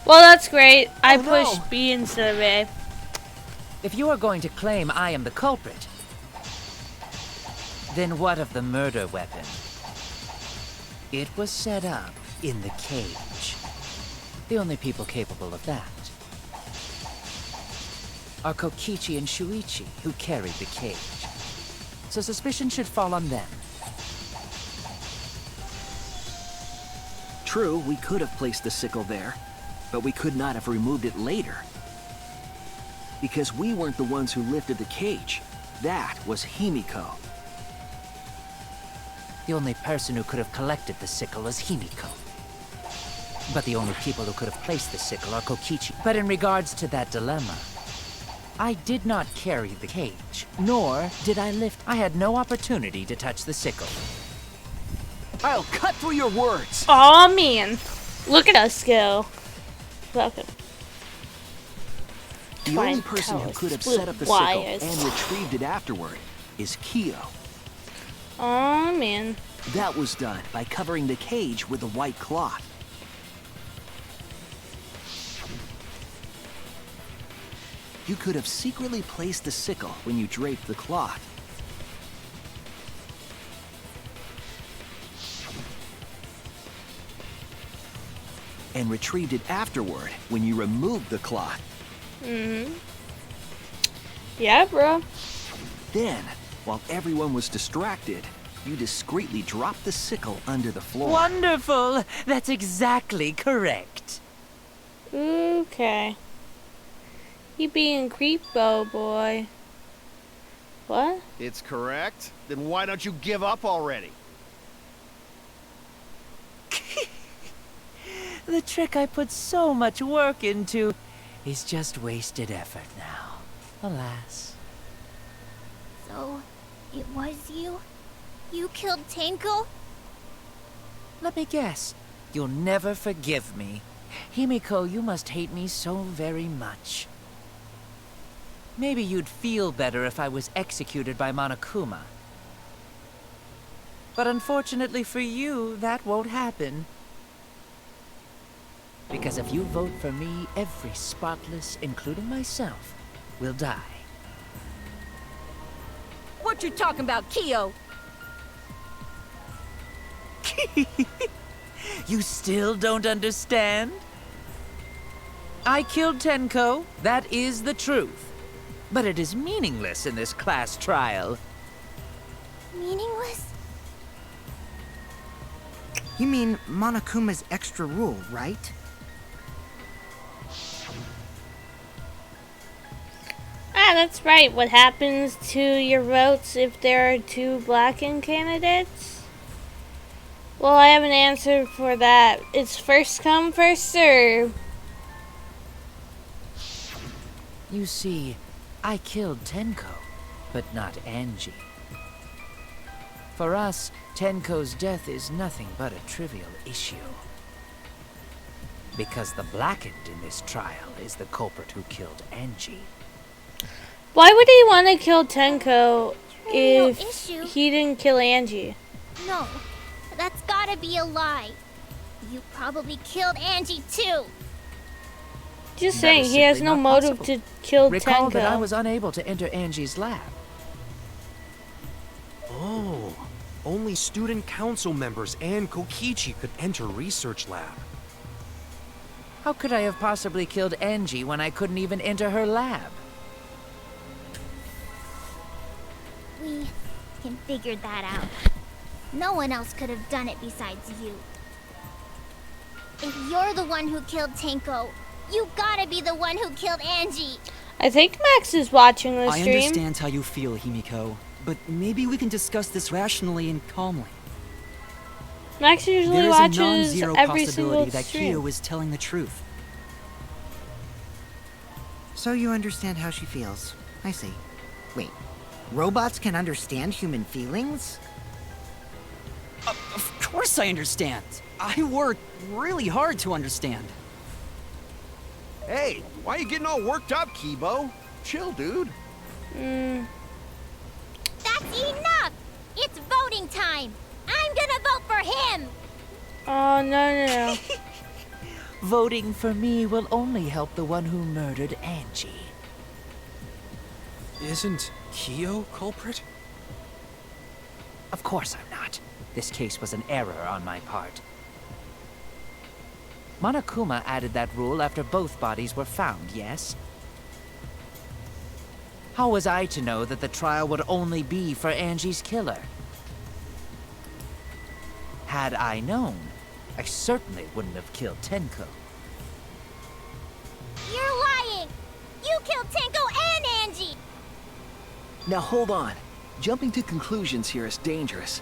Well, that's great. I Oh, no. pushed B instead of A. If you are going to claim I am the culprit, then what of the murder weapon? It was set up in the cage. The only people capable of that are Kokichi and Shuichi, who carried the cage. So suspicion should fall on them. True, we could have placed the sickle there, but we could not have removed it later. Because we weren't the ones who lifted the cage. That was Himiko. The only person who could have collected the sickle is Himiko. But the only people who could have placed the sickle are Kokichi. But in regards to that dilemma, I did not carry the cage, nor did I lift. I had no opportunity to touch the sickle. I'll cut through your words! Aw, man. Look at us go. Welcome. The Try only and person tell who us could have with set up the wires. sickle and retrieved it afterward is Kyo. Aw, man. That was done by covering the cage with a white cloth. You could have secretly placed the sickle when you draped the cloth. And retrieved it afterward when you removed the cloth. Mm-hmm. Yeah, bro. Then, while everyone was distracted, you discreetly dropped the sickle under the floor. Wonderful! That's exactly correct. Okay. He being creepo, boy. What? It's correct. Then why don't you give up already? The trick I put so much work into is just wasted effort now. Alas. So, it was you? You killed Tenko? Let me guess. You'll never forgive me. Himiko, you must hate me so very much. Maybe you'd feel better if I was executed by Monokuma. But unfortunately for you, that won't happen. Because if you vote for me, every spotless, including myself, will die. What you talking about, Kyo? You still don't understand? I killed Tenko, that is the truth. But it is meaningless in this class trial. Meaningless? You mean Monokuma's extra rule, right? Ah, that's right. What happens to your votes if there are two blackened candidates? Well, I have an answer for that. It's first come, first serve. You see, I killed Tenko, but not Angie. For us, Tenko's death is nothing but a trivial issue. Because the blackened in this trial is the culprit who killed Angie. Why would he want to kill Tenko if issue? he didn't kill Angie? No, that's gotta be a lie. You probably killed Angie too. Just That saying, is he has simply no not motive possible. to kill Recall Tenko. that I was unable to enter Angie's lab. Oh, only student council members and Kokichi could enter research lab. How could I have possibly killed Angie when I couldn't even enter her lab? We can figure that out. No one else could have done it besides you. If you're the one who killed Tenko, you gotta be the one who killed Angie. I think Max is watching the I stream. understand how you feel, Himiko, but maybe we can discuss this rationally and calmly. Max usually There is a watches non-zero every single possibility that stream. Kyo is telling the truth. So you understand how she feels. I see. Wait, robots can understand human feelings? Of course I understand. I worked really hard to understand. Hey, why are you getting all worked up, Kibo? Chill, dude. That's enough! It's voting time! I'm gonna vote for him! Oh, no. Voting for me will only help the one who murdered Angie. Isn't Kyo culprit? Of course I'm not. This case was an error on my part. Monokuma added that rule after both bodies were found, yes? How was I to know that the trial would only be for Angie's killer? Had I known, I certainly wouldn't have killed Tenko. You're lying! You killed Tenko and Angie! Now hold on. Jumping to conclusions here is dangerous.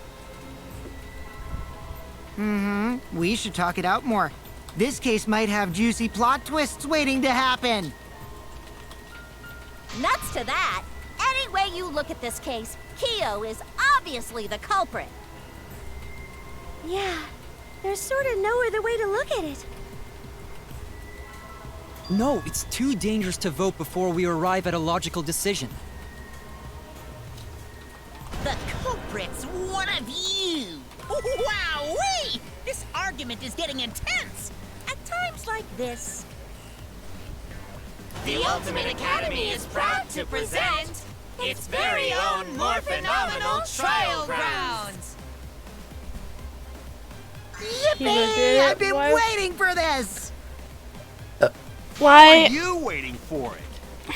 We should talk it out more. This case might have juicy plot twists waiting to happen. Nuts to that! Any way you look at this case, Kyo is obviously the culprit. Yeah, there's sort of no other way to look at it. No, it's too dangerous to vote before we arrive at a logical decision. The culprits, one of you! Wowee! This argument is getting intense! At times like this... The Ultimate Academy is proud to present its very own more phenomenal trial grounds! Yippee! I've been waiting for this! Why are you waiting for it?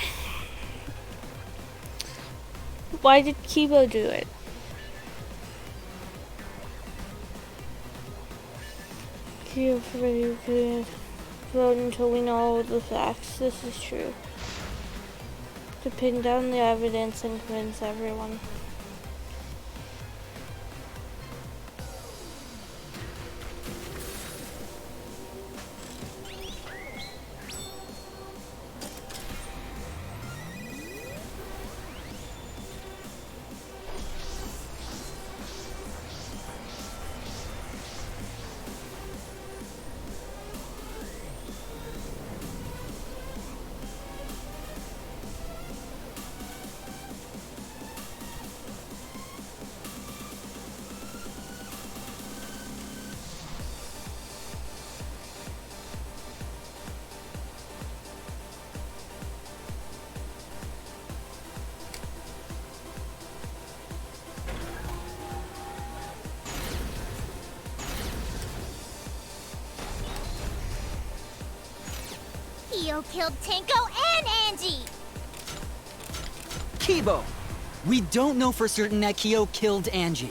Why did Kibo do it? Kibo forbade you could vote until we know all of the facts. This is true. To pin down the evidence and convince everyone. Kyo killed Tenko and Angie! Kibo! We don't know for certain that Kyo killed Angie.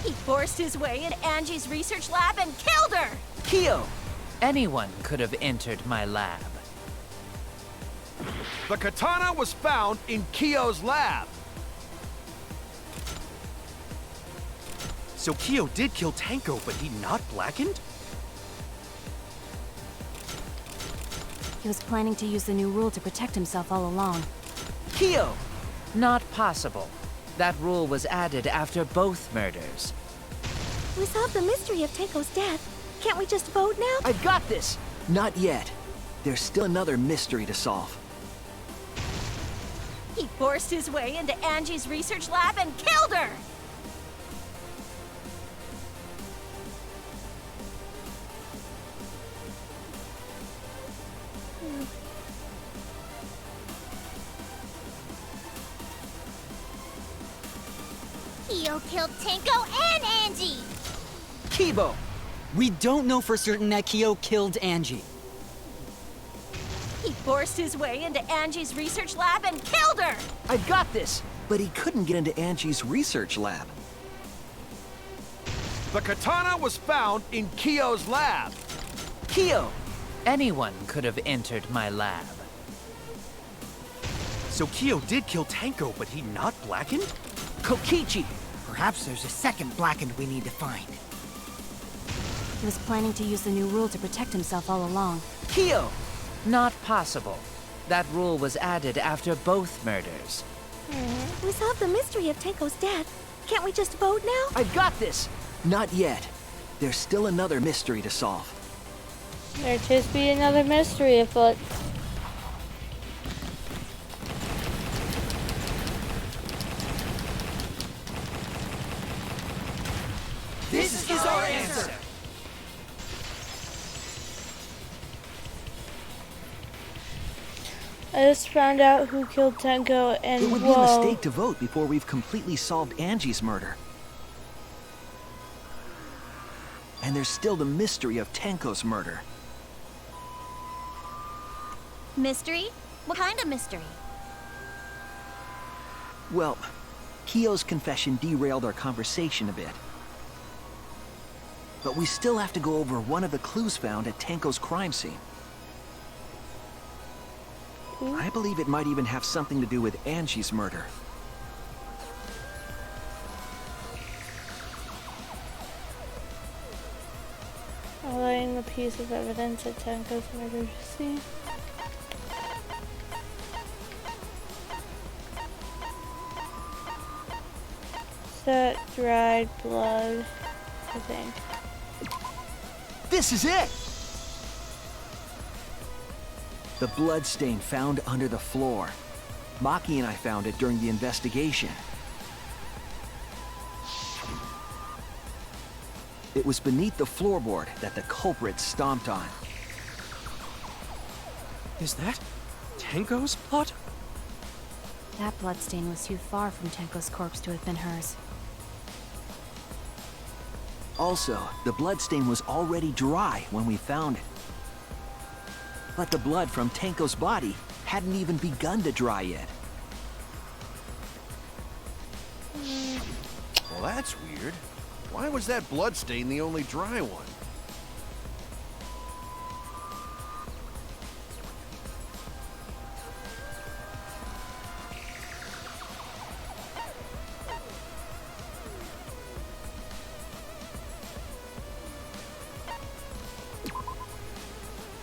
He forced his way into Angie's research lab and killed her! Kyo! Anyone could have entered my lab. The katana was found in Kyo's lab. So Kyo did kill Tenko, but he not blackened? He was planning to use the new rule to protect himself all along. Kyo! Not possible. That rule was added after both murders. We solved the mystery of Tenko's death. Can't we just vote now? I've got this! Not yet. There's still another mystery to solve. He forced his way into Angie's research lab and killed her! Kyo killed Tenko and Angie! Kibo! We don't know for certain that Kyo killed Angie. He forced his way into Angie's research lab and killed her! I've got this! But he couldn't get into Angie's research lab. The katana was found in Kyo's lab. Kyo! Anyone could have entered my lab. So Kyo did kill Tenko, but he not blackened? Kokichi! Perhaps there's a second blackened we need to find. He was planning to use the new rule to protect himself all along. Kyo! Not possible. That rule was added after both murders. We solved the mystery of Tenko's death. Can't we just vote now? I've got this! Not yet. There's still another mystery to solve. There just be another mystery afoot. This is our answer! I just found out who killed Tenko and It would be a mistake to vote before we've completely solved Angie's murder. And there's still the mystery of Tenko's murder. Mystery? What kind of mystery? Well, Kyo's confession derailed our conversation a bit. But we still have to go over one of the clues found at Tenko's crime scene. I believe it might even have something to do with Angie's murder. Laying the piece of evidence at Tenko's murder scene. That dried blood, I think. This is it! The blood stain found under the floor. Maki and I found it during the investigation. It was beneath the floorboard that the culprits stomped on. Is that Tenko's blood? That bloodstain was too far from Tenko's corpse to have been hers. Also, the bloodstain was already dry when we found it. But the blood from Tenko's body hadn't even begun to dry yet. Well, that's weird. Why was that bloodstain the only dry one?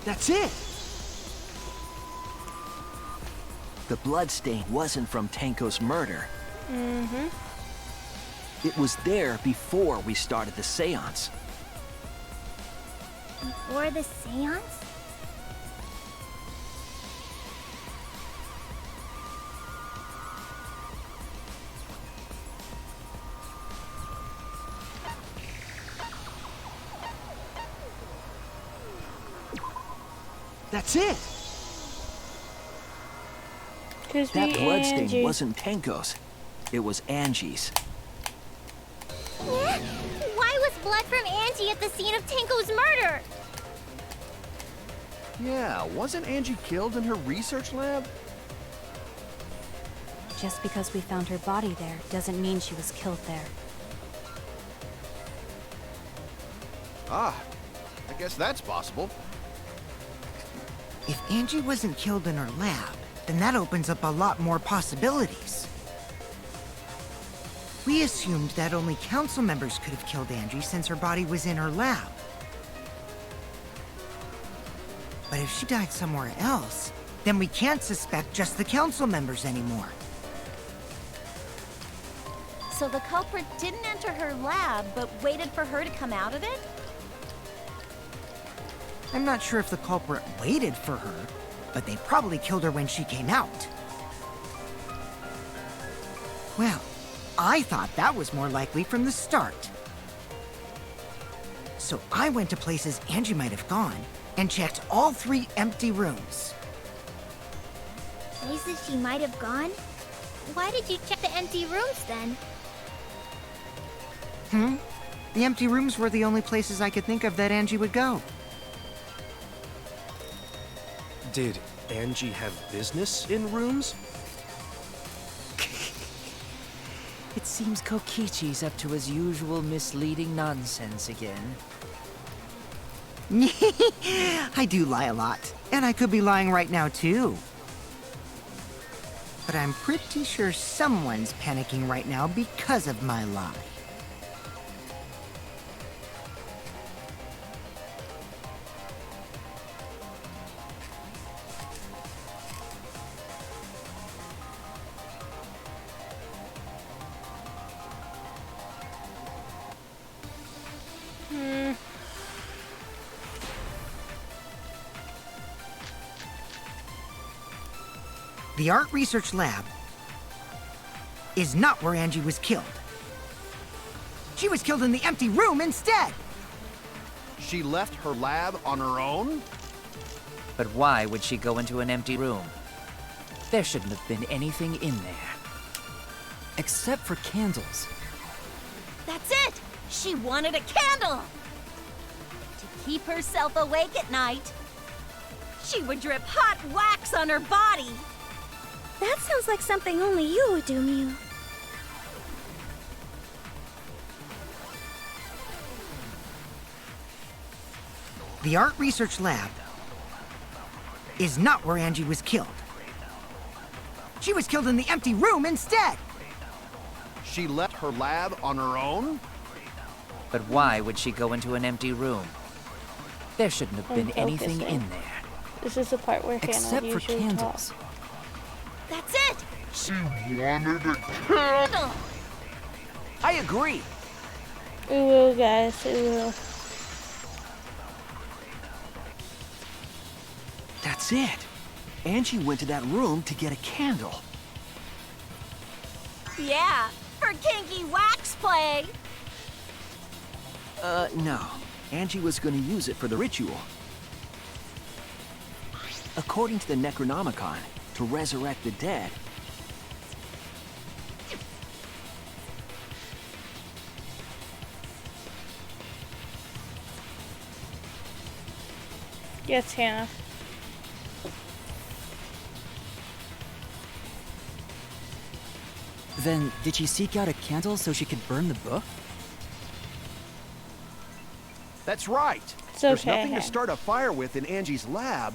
That's it! The bloodstain wasn't from Tenko's murder. Mm-hmm. It was there before we started the seance. Before the seance? That's it! That bloodstain wasn't Tenko's. It was Angie's. Yeah? Why was blood from Angie at the scene of Tenko's murder? Yeah, wasn't Angie killed in her research lab? Just because we found her body there doesn't mean she was killed there. Ah, I guess that's possible. If Angie wasn't killed in her lab, then that opens up a lot more possibilities. We assumed that only council members could have killed Angie since her body was in her lab. But if she died somewhere else, then we can't suspect just the council members anymore. So the culprit didn't enter her lab, but waited for her to come out of it? I'm not sure if the culprit waited for her, but they probably killed her when she came out. Well, I thought that was more likely from the start. So I went to places Angie might have gone and checked all 3 empty rooms. Places she might have gone? Why did you check the empty rooms then? The empty rooms were the only places I could think of that Angie would go. Did Angie have business in rooms? It seems Kokichi's up to his usual misleading nonsense again. I do lie a lot, and I could be lying right now too. But I'm pretty sure someone's panicking right now because of my lie. The art research lab is not where Angie was killed. She was killed in the empty room instead! She left her lab on her own? But why would she go into an empty room? There shouldn't have been anything in there. Except for candles. That's it! She wanted a candle! To keep herself awake at night. She would drip hot wax on her body. That sounds like something only you would do, Mew. The art research lab is not where Angie was killed. She was killed in the empty room instead! She left her lab on her own? But why would she go into an empty room? There shouldn't have been anything in there. This is the part where Except Hannah for usually candles. talks. That's it! She wanted a candle! I agree. It will, guys. It will. That's it. Angie went to that room to get a candle. Yeah, for kinky wax play! No. Angie was gonna use it for the ritual. According to the Necronomicon, to resurrect the dead. Yes, Hannah. Then, did she seek out a candle so she could burn the book? That's right. It's There's okay, nothing to Hannah. start a fire with in Angie's lab.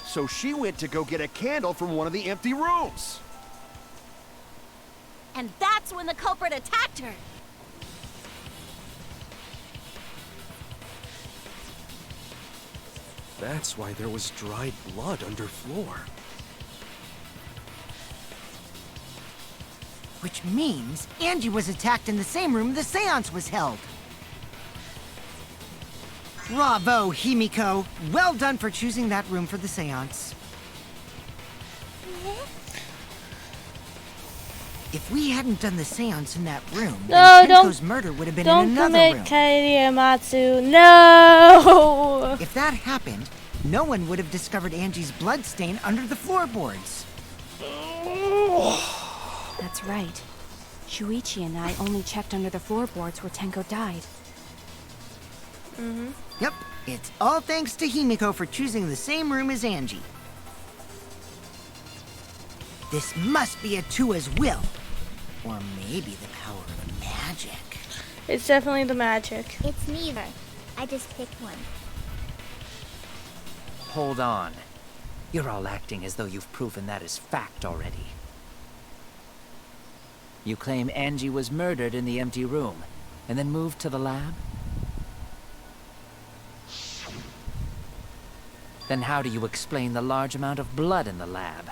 So she went to go get a candle from one of the empty rooms. And that's when the culprit attacked her. That's why there was dried blood under floor. Which means Angie was attacked in the same room the seance was held. Bravo, Himiko. Well done for choosing that room for the seance. If we hadn't done the seance in that room, then Tenko's murder would have been in another room. Don't commit Kaiyamatsu. No! If that happened, no one would have discovered Angie's blood stain under the floorboards. That's right. Shuichi and I only checked under the floorboards where Tenko died. Yep, it's all thanks to Himiko for choosing the same room as Angie. This must be Atua's will. Or maybe the power of magic. It's definitely the magic. It's neither. I just picked one. Hold on. You're all acting as though you've proven that as fact already. You claim Angie was murdered in the empty room, and then moved to the lab? Then how do you explain the large amount of blood in the lab?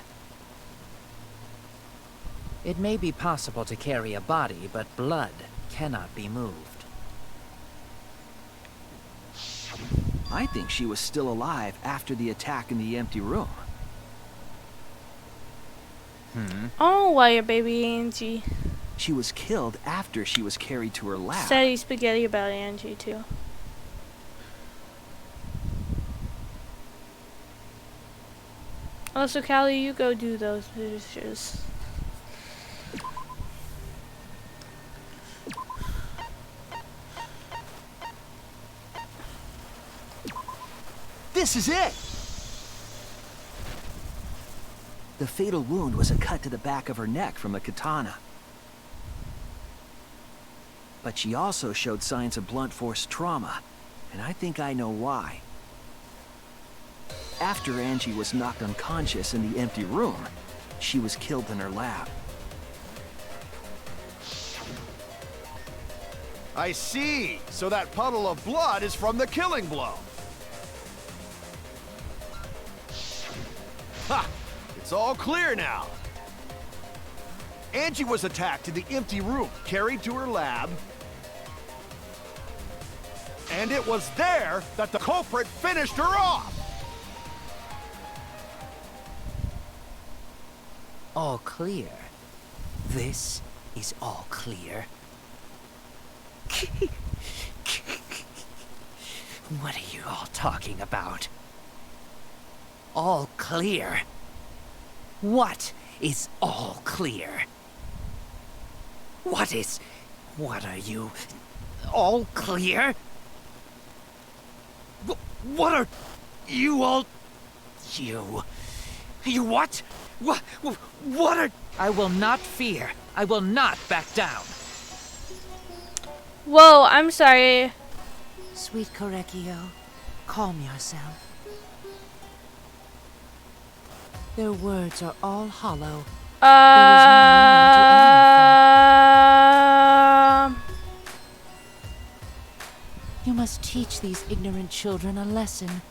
It may be possible to carry a body, but blood cannot be moved. I think she was still alive after the attack in the empty room. Oh, why your baby Angie? She was killed after she was carried to her lab. Steady spaghetti about Angie, too. Also, Callie, you go do those dishes. This is it! The fatal wound was a cut to the back of her neck from a katana. But she also showed signs of blunt force trauma, and I think I know why. After Angie was knocked unconscious in the empty room, she was killed in her lab. I see. So that puddle of blood is from the killing blow. Ha! It's all clear now. Angie was attacked in the empty room, carried to her lab, and it was there that the culprit finished her off. All clear. This is all clear. What are you all talking about? All clear? What is all clear? What are you? All clear? What are you all? You what? What are? I will not fear. I will not back down. Whoa, I'm sorry. Sweet Korekio, calm yourself. Their words are all hollow. You must teach these ignorant children a lesson.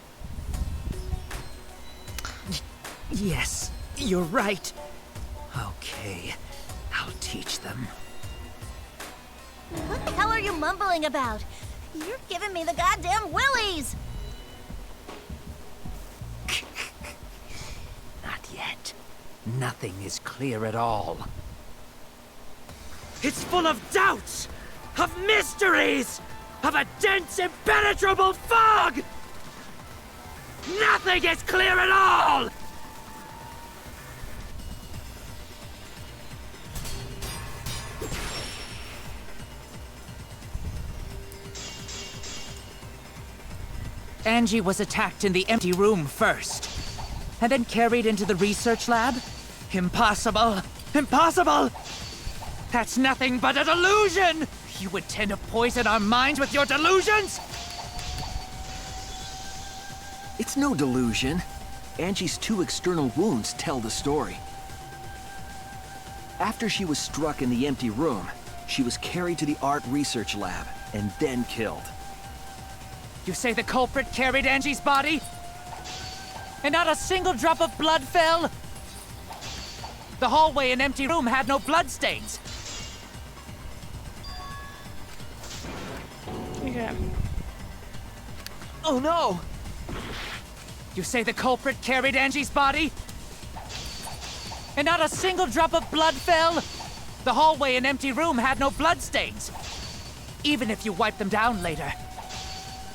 Yes, you're right. Okay, I'll teach them. What the hell are you mumbling about? You're giving me the goddamn willies! Not yet. Nothing is clear at all. It's full of doubts, of mysteries, of a dense, impenetrable fog! Nothing is clear at all! Angie was attacked in the empty room first, and then carried into the research lab? Impossible! Impossible! That's nothing but a delusion! You intend to poison our minds with your delusions? It's no delusion. Angie's 2 external wounds tell the story. After she was struck in the empty room, she was carried to the art research lab and then killed. You say the culprit carried Angie's body? And not a single drop of blood fell? The hallway and empty room had no bloodstains. Okay. Oh no! You say the culprit carried Angie's body? And not a single drop of blood fell? The hallway and empty room had no bloodstains. Even if you wiped them down later,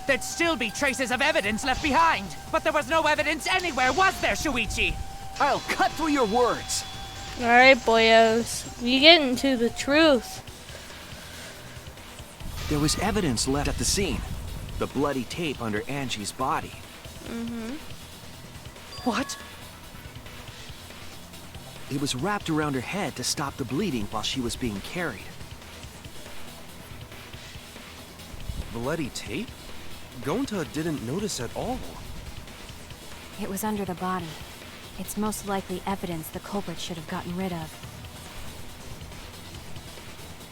there'd still be traces of evidence left behind. But there was no evidence anywhere, was there, Shuichi? I'll cut through your words. Alright, boyos. We get into the truth. There was evidence left at the scene. The bloody tape under Angie's body. Mm-hmm. What? It was wrapped around her head to stop the bleeding while she was being carried. Bloody tape? Gonta didn't notice at all. It was under the body. It's most likely evidence the culprit should have gotten rid of.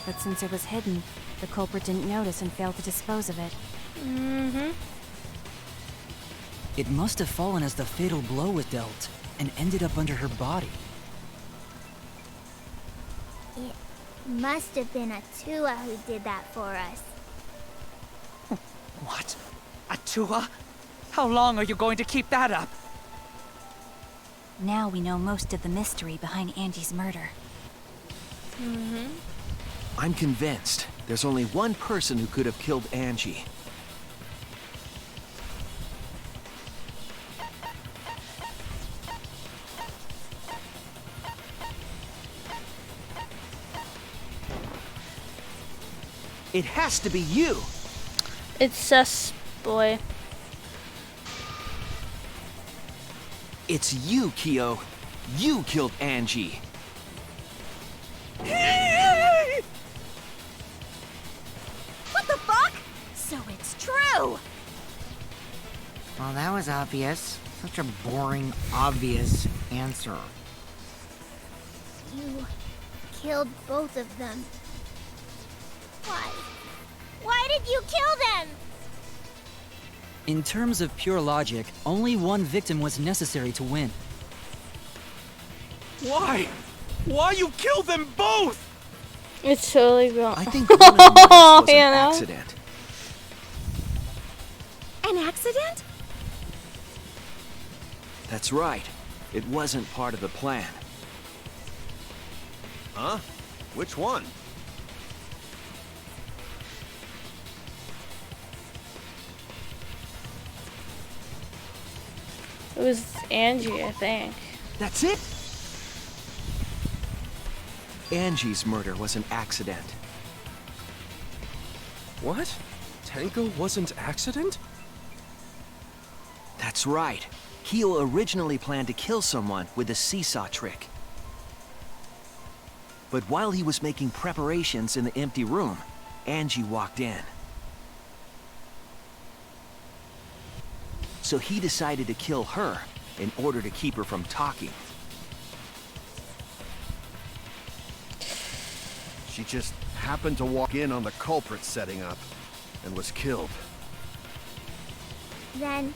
But since it was hidden, the culprit didn't notice and failed to dispose of it. Mm-hmm. It must have fallen as the fatal blow was dealt, and ended up under her body. It must have been Atua who did that for us. What? Atua? How long are you going to keep that up? Now we know most of the mystery behind Angie's murder. Mm-hmm. I'm convinced there's only one person who could have killed Angie. It has to be you! It's sus, boy. It's you, Kyo. You killed Angie. What the fuck? So it's true! Well, that was obvious. Such a boring, obvious answer. You killed both of them. Why? Why did you kill them? In terms of pure logic, only one victim was necessary to win. Why? Why you killed them both? It's totally wrong. I think one of the murders was an Hannah. accident. An accident? That's right. It wasn't part of the plan. Huh? Which one? It was Angie, I think. That's it? Angie's murder was an accident. What? Tenko wasn't accident? That's right. Kyo originally planned to kill someone with the Seesaw trick. But while he was making preparations in the empty room, Angie walked in. So he decided to kill her in order to keep her from talking. She just happened to walk in on the culprit setting up and was killed. Then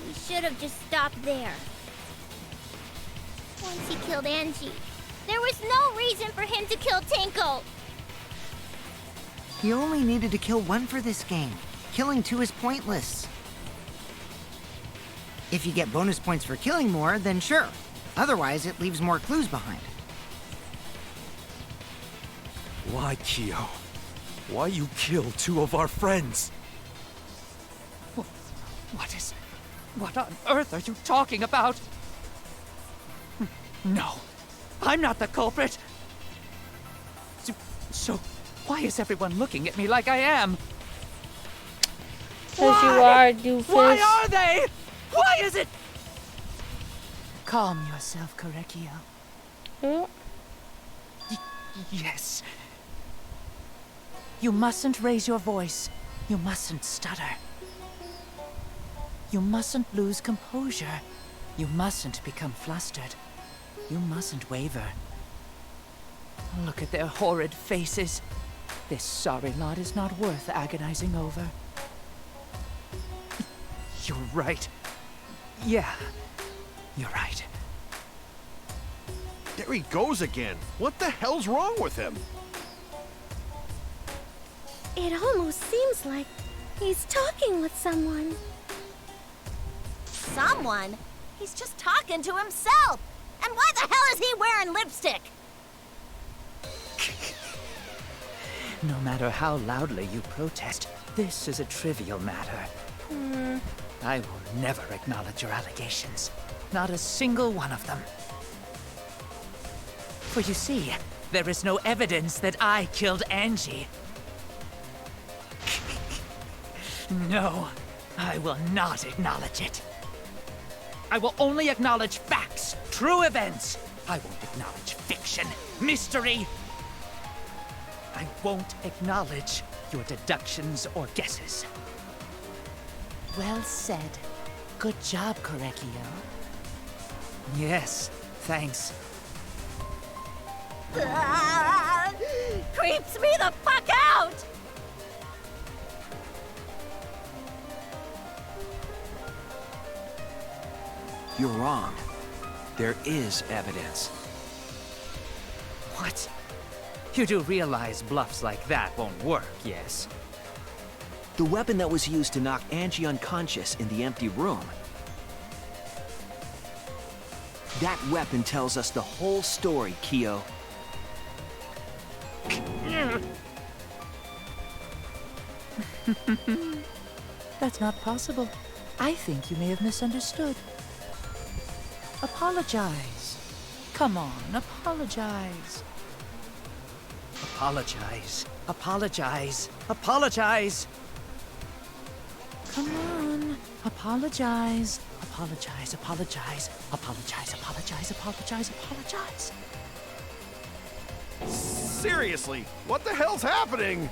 he should have just stopped there. Once he killed Angie, there was no reason for him to kill Tenko. He only needed to kill one for this game. Killing two is pointless. If you get bonus points for killing more, then sure. Otherwise, it leaves more clues behind. Why, Kyo? Why you kill two of our friends? What on earth are you talking about? No, I'm not the culprit. So why is everyone looking at me like I am? Because you are, doofus. Why are they? Why is it? Calm yourself, Korekio. Hmm? Yes. You mustn't raise your voice. You mustn't stutter. You mustn't lose composure. You mustn't become flustered. You mustn't waver. Look at their horrid faces. This sorry lot is not worth agonizing over. You're right. Yeah, You're right. There he goes again. What the hell's wrong with him? It almost seems like he's talking with someone. Someone? He's just talking to himself. And why the hell is he wearing lipstick? No matter how loudly you protest, this is a trivial matter. I will never acknowledge your allegations. Not a single one of them. For you see, there is no evidence that I killed Angie. No, I will not acknowledge it. I will only acknowledge facts, true events. I won't acknowledge fiction, mystery. I won't acknowledge your deductions or guesses. Well said. Good job, Correcchio. Yes, thanks. Creeps me the fuck out! You're wrong. There is evidence. What? You do realize bluffs like that won't work, yes? The weapon that was used to knock Angie unconscious in the empty room. That weapon tells us the whole story, Kyo. That's not possible. I think you may have misunderstood. Apologize. Come on, apologize. Apologize. Apologize. Apologize. Come on. Apologize. Apologize. Apologize. Apologize. Apologize. Apologize. Apologize. Seriously, what the hell's happening?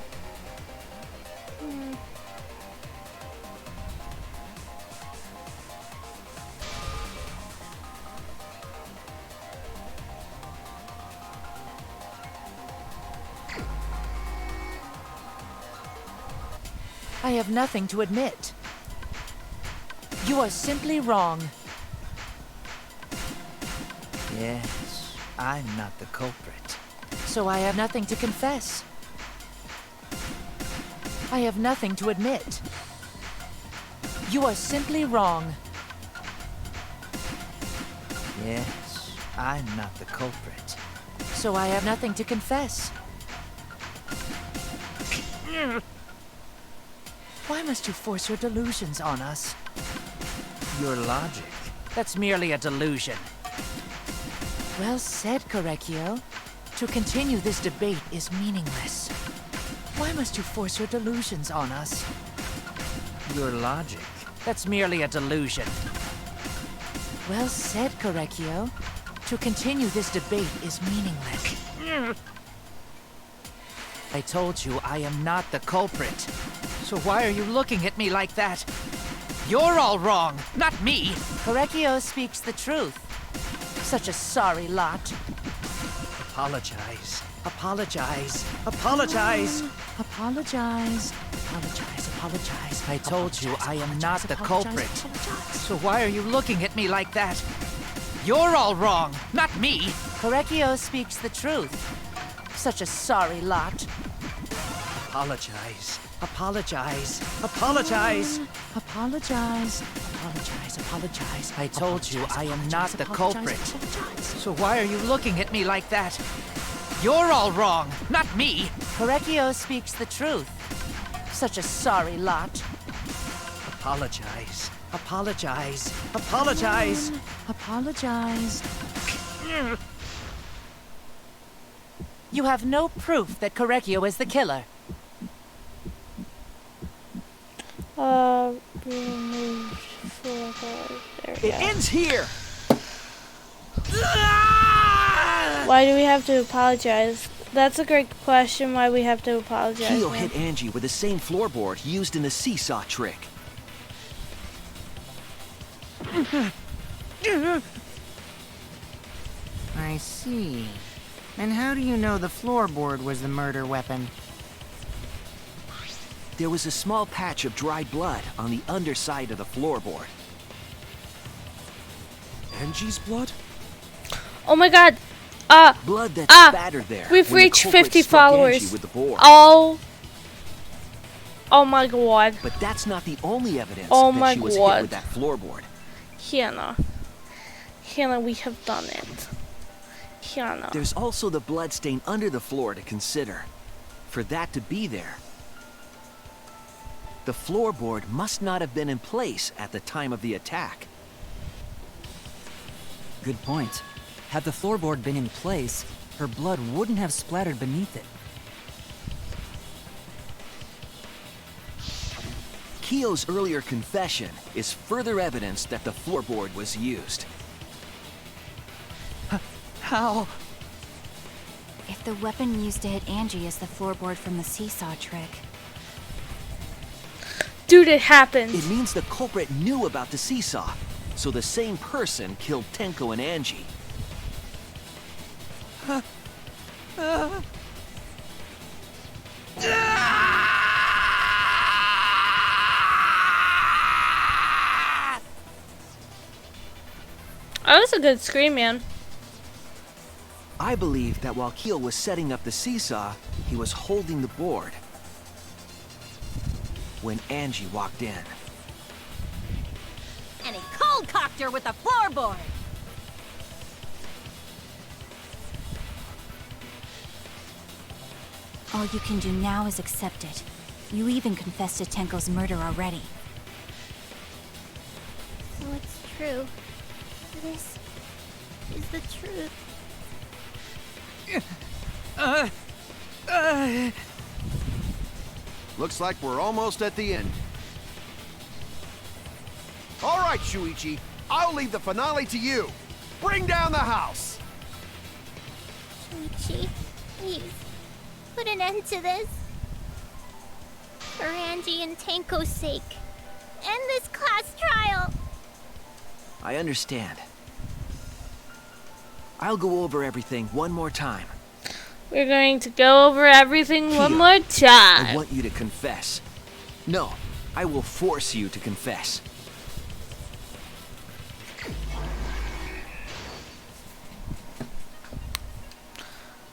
I have nothing to admit. You are simply wrong. Yes, I'm not the culprit. So I have nothing to confess. I have nothing to admit. You are simply wrong. Yes, I'm not the culprit. So I have nothing to confess. Why must you force your delusions on us? Your logic. That's merely a delusion. Well said, Correcchio. To continue this debate is meaningless. Why must you force your delusions on us? Your logic. That's merely a delusion. Well said, Correcchio. To continue this debate is meaningless. I told you I am not the culprit. So why are you looking at me like that? You're all wrong, not me. Correcchio speaks the truth. Such a sorry lot. Apologize. Apologize. Apologize. Apologize. Apologize. Apologize. I told you I am not the culprit. So why are you looking at me like that? You're all wrong, not me. Correcchio speaks the truth. Such a sorry lot. Apologize. Apologize. Apologize. Apologize. Apologize. Apologize. I told you I am not the culprit. So why are you looking at me like that? You're all wrong, not me. Correcchio speaks the truth. Such a sorry lot. Apologize. Apologize. Apologize. Apologize. You have no proof that Correcchio is the killer. Removed floorboard. There we It go. ends here! Why do we have to apologize? That's a great question, why we have to apologize. Kyo man. hit Angie with the same floorboard used in the Seesaw trick. I see. And how do you know the floorboard was the murder weapon? There was a small patch of dried blood on the underside of the floorboard. Angie's blood? Oh my god. Blood that's spattered there. We've when the reached culprit 50 struck followers. Angie with the board. Oh my god. But that's not the only evidence Oh that my she was god. hit with that floorboard. Hannah, we have done it. Hannah. There's also the blood stain under the floor to consider. For that to be there, the floorboard must not have been in place at the time of the attack. Good point. Had the floorboard been in place, her blood wouldn't have splattered beneath it. Keo's earlier confession is further evidence that the floorboard was used. How? If the weapon used to hit Angie is the floorboard from the Seesaw trick. Dude, it happened. It means the culprit knew about the Seesaw, so the same person killed Tenko and Angie. That was a good scream, man. I believe that while Keo was setting up the Seesaw, he was holding the board when Angie walked in. And he cold-cocked her with the floorboard. All you can do now is accept it. You even confessed to Tenko's murder already. So it's true. This is the truth. Looks like we're almost at the end. All right, Shuichi. I'll leave the finale to you. Bring down the house. Shuichi, please, put an end to this. For Angie and Tenko's sake. End this class trial. I understand. I'll go over everything one more time. We're going to go over everything Keo, one more time. I want you to confess. No, I will force you to confess.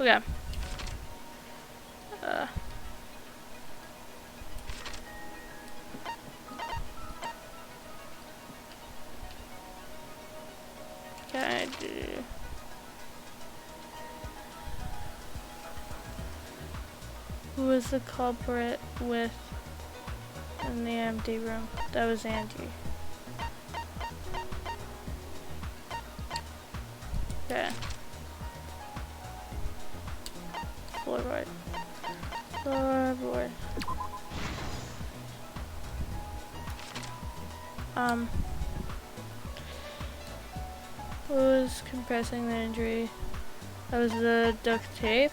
Okay. Can I do? Who was the culprit with in the empty room? That was Angie. Okay. Floorboard. Floorboard. Who was compressing the injury? That was the duct tape.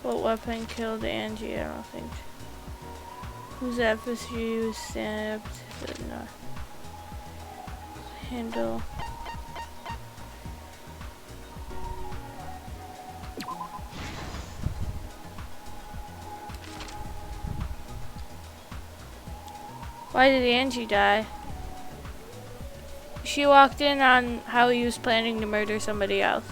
What weapon killed Angie? I don't think. Whose FSG was stabbed? No. Handle. Why did Angie die? She walked in on how he was planning to murder somebody else.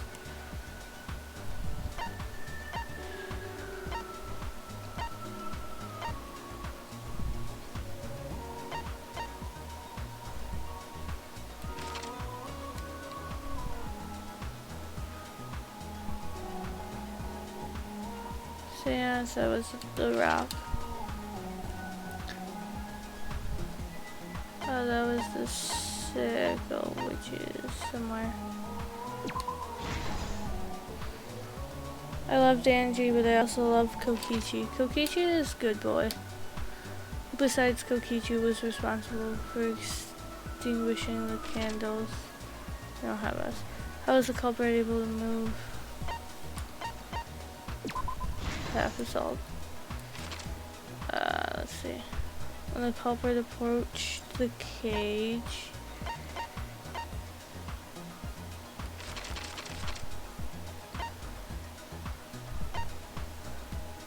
So yeah, that was the rock. Oh, that was the sickle, which is somewhere. I loved Angie, but I also loved Kokichi. Kokichi is a good boy. Besides, Kokichi was responsible for extinguishing the candles. They don't have us. How was the culprit able to move? Half assault. Let's see. When the culprit approached the cage,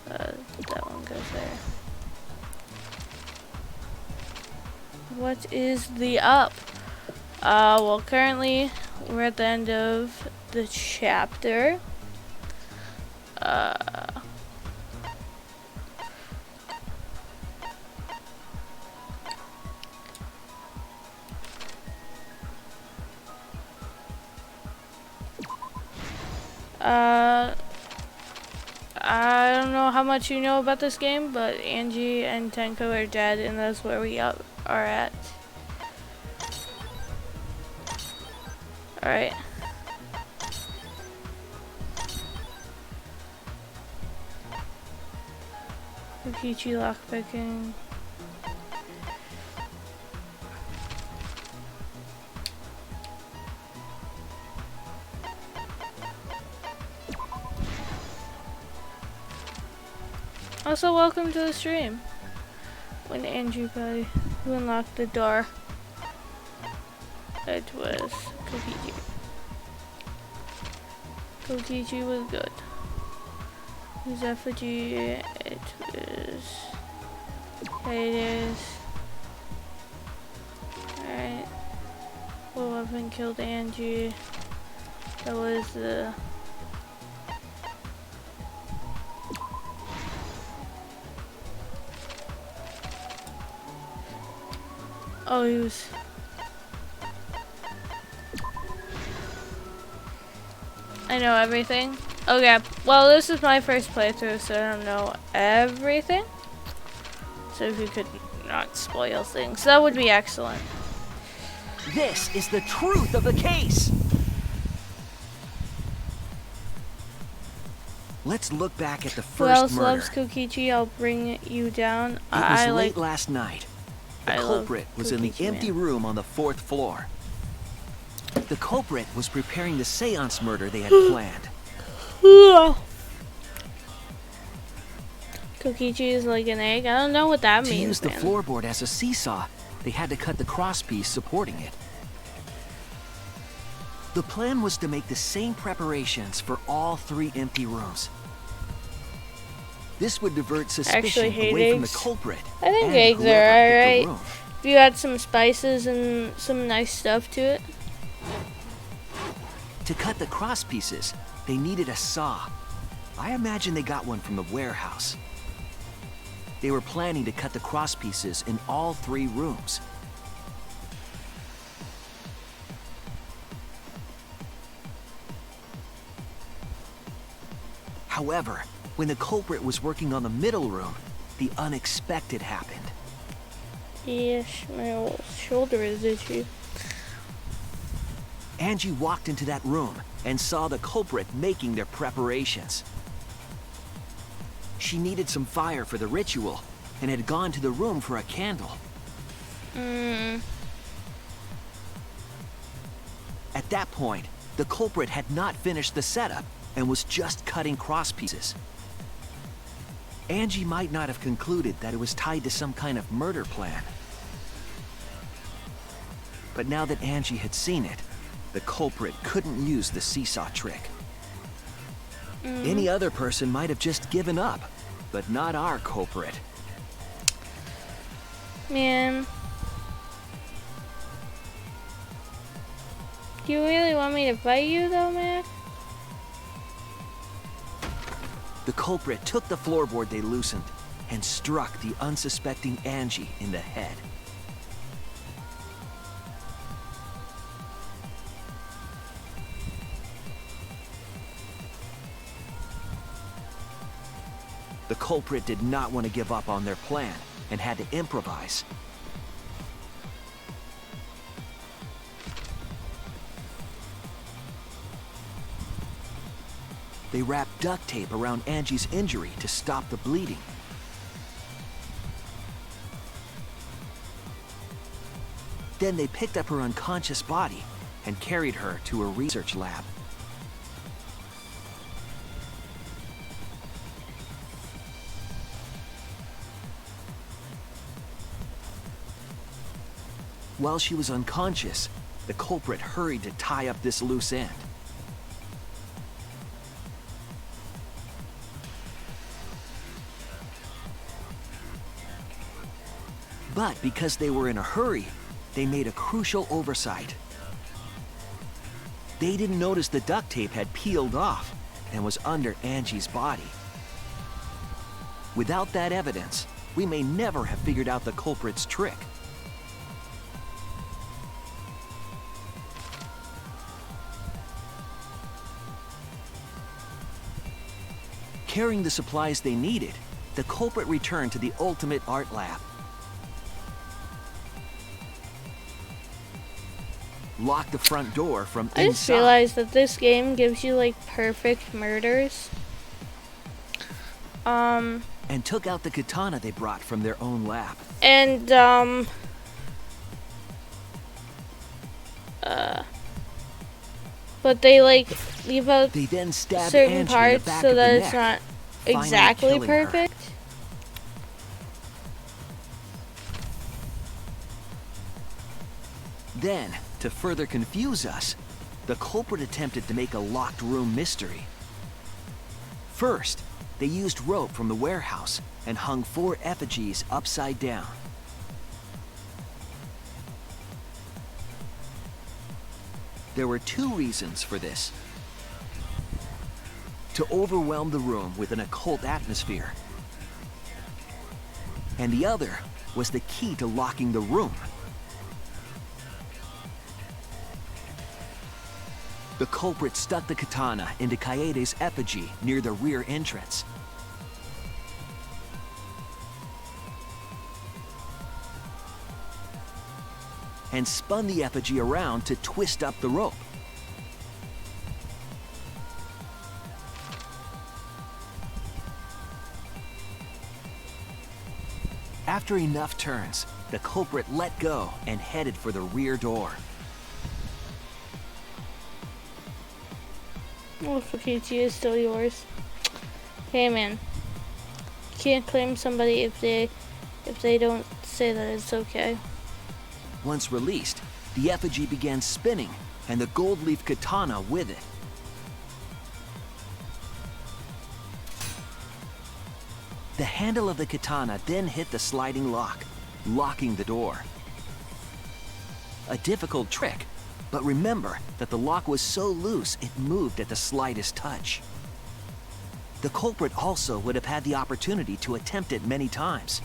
that one goes there. what is the up? Well, currently we're at the end of the chapter. I don't know how much you know about this game, but Angie and Tenko are dead, and that's where we are at. Alright. Kokichi lockpicking. Also, welcome to the stream. When Angie played, who unlocked the door. It was Kokichi. Kokichi was good. Who's effigy? It was. It is. Alright. Well, weapon killed Angie. That was the. Oh, he was. I know everything. Okay, well, this is my first playthrough, so I don't know everything. So if you could not spoil things, that would be excellent. This is the truth of the case! Let's look back at the Who first else murder. loves Kokichi? I'll bring you down. It was late last night. The culprit was in the empty room on the 4th floor. The culprit was preparing the seance murder they had planned. Kokichi is like an egg. I don't know what that means. To use the floorboard as a seesaw, they had to cut the crosspiece supporting it. The plan was to make the same preparations for all 3 empty rooms. This would divert suspicion away from the culprit. I think eggs are alright. If you add some spices and some nice stuff to it. To cut the cross pieces, they needed a saw. I imagine they got one from the warehouse. They were planning to cut the cross pieces in all 3 rooms. However, when the culprit was working on the middle room, the unexpected happened. Yes, my old shoulder is itchy. Angie walked into that room and saw the culprit making their preparations. She needed some fire for the ritual and had gone to the room for a candle. At that point, the culprit had not finished the setup and was just cutting cross pieces. Angie might not have concluded that it was tied to some kind of murder plan. But now that Angie had seen it, the culprit couldn't use the seesaw trick. Any other person might have just given up, but not our culprit. Man. Do you really want me to fight you though, man? The culprit took the floorboard they loosened and struck the unsuspecting Angie in the head. The culprit did not want to give up on their plan and had to improvise. They wrapped duct tape around Angie's injury to stop the bleeding. Then they picked up her unconscious body and carried her to a research lab. While she was unconscious, the culprit hurried to tie up this loose end. But because they were in a hurry, they made a crucial oversight. They didn't notice the duct tape had peeled off and was under Angie's body. Without that evidence, we may never have figured out the culprit's trick. Carrying the supplies they needed, the culprit returned to the ultimate art lab. Locked the front door from inside. I just realized that this game gives you like perfect murders. And took out the katana they brought from their own lab. And but they like leave out they then stabbed certain Angie parts in the back so of that the it's neck, not finally exactly killing her. perfect. Then, to further confuse us, the culprit attempted to make a locked room mystery. First, they used rope from the warehouse and hung 4 effigies upside down. There were 2 reasons for this. To overwhelm the room with an occult atmosphere. And the other was the key to locking the room. The culprit stuck the katana into Kaede's effigy near the rear entrance. And spun the effigy around to twist up the rope. After enough turns, the culprit let go and headed for the rear door. Well, Fukichi is still yours. Hey man, you can't claim somebody if they don't say that it's okay. Once released, the effigy began spinning, and the gold leaf katana with it. The handle of the katana then hit the sliding lock, locking the door. A difficult trick, but remember that the lock was so loose it moved at the slightest touch. The culprit also would have had the opportunity to attempt it many times.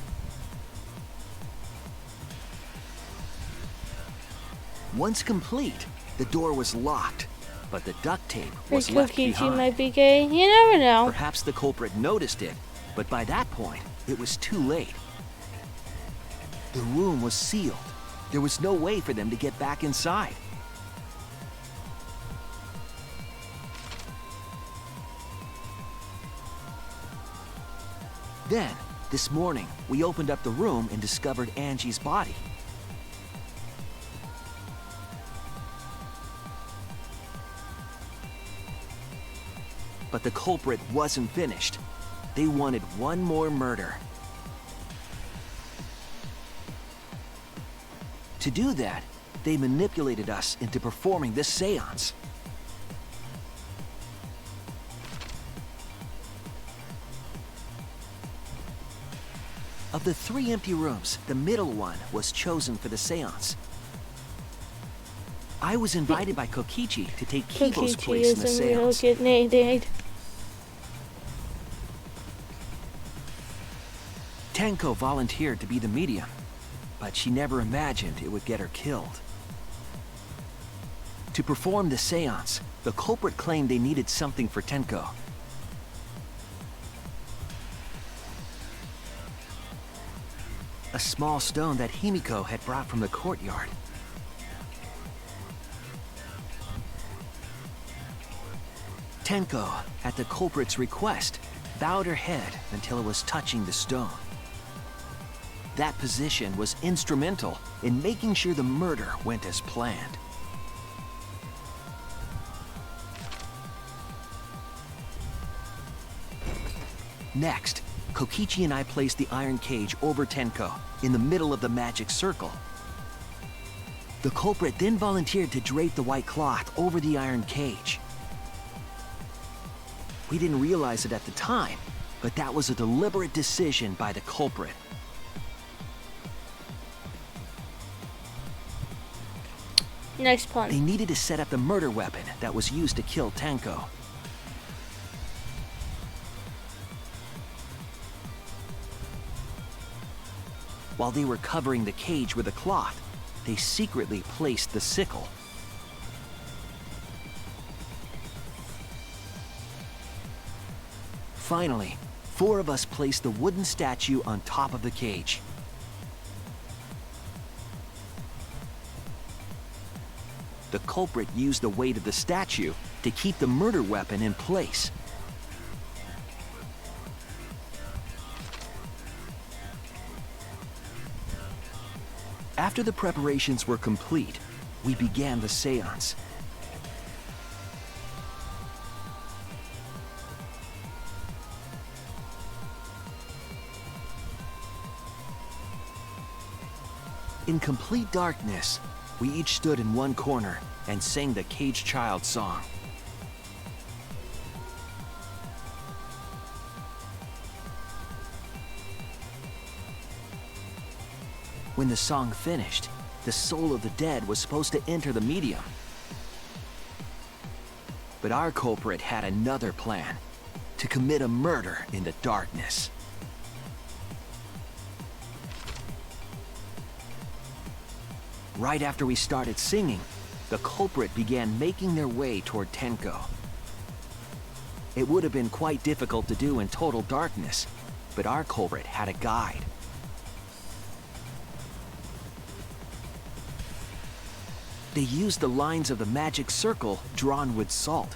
Once complete, the door was locked, but the duct tape was left Fukichi behind. might be gay. You never know. Perhaps the culprit noticed it, but by that point, it was too late. The room was sealed. There was no way for them to get back inside. Then, this morning, we opened up the room and discovered Angie's body. But the culprit wasn't finished. They wanted one more murder. To do that, they manipulated us into performing this seance. Of the 3 empty rooms, the middle one was chosen for the seance. I was invited by Kokichi to take Kibo's Fukichi place in the is a real seance. kid. Tenko volunteered to be the medium, but she never imagined it would get her killed. To perform the seance, the culprit claimed they needed something for Tenko. A small stone that Himiko had brought from the courtyard. Tenko, at the culprit's request, bowed her head until it was touching the stone. That position was instrumental in making sure the murder went as planned. Next, Kokichi and I placed the iron cage over Tenko in the middle of the magic circle. The culprit then volunteered to drape the white cloth over the iron cage. We didn't realize it at the time, but that was a deliberate decision by the culprit. Next pun. They needed to set up the murder weapon that was used to kill Tenko. While they were covering the cage with a cloth, they secretly placed the sickle. Finally, 4 of us placed the wooden statue on top of the cage. The culprit used the weight of the statue to keep the murder weapon in place. After the preparations were complete, we began the seance. In complete darkness, we each stood in one corner and sang the Caged Child song. When the song finished, the soul of the dead was supposed to enter the medium. But our culprit had another plan, to commit a murder in the darkness. Right after we started singing, the culprit began making their way toward Tenko. It would have been quite difficult to do in total darkness, but our culprit had a guide. They used the lines of the magic circle drawn with salt.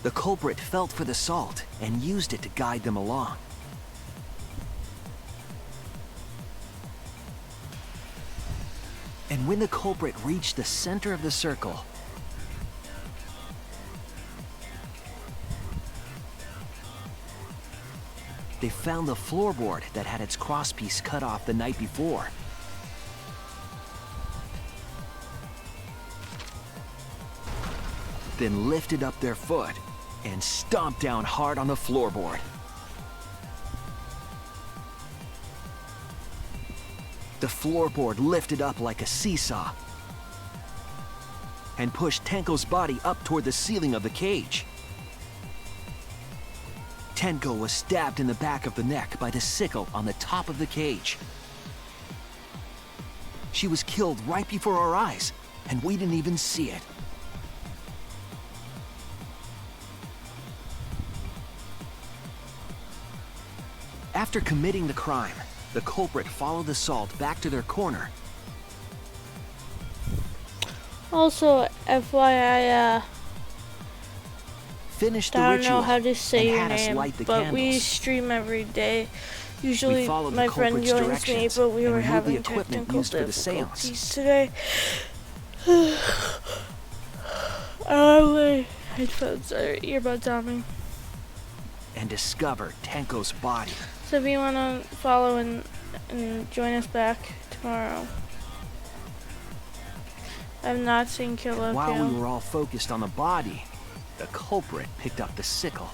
The culprit felt for the salt and used it to guide them along. And when the culprit reached the center of the circle, they found the floorboard that had its crosspiece cut off the night before. Then lifted up their foot and stomped down hard on the floorboard. The floorboard lifted up like a seesaw and pushed Tenko's body up toward the ceiling of the cage. Tenko was stabbed in the back of the neck by the sickle on the top of the cage. She was killed right before our eyes, and we didn't even see it. After committing the crime, the culprit followed the salt back to their corner. Also, FYI, finished the I don't ritual know how to say your and had us name, light the but candles. we stream every day. Usually followed the my friend culprit's joins me, directions but we and were removed having the equipment technical used for the seance. difficulties today. Oh, my headphones or earbuds on me. And discovered Tenko's body. So if you want to follow and join us back tomorrow. I've not seen Kill la While Kill. we were all focused on the body, the culprit picked up the sickle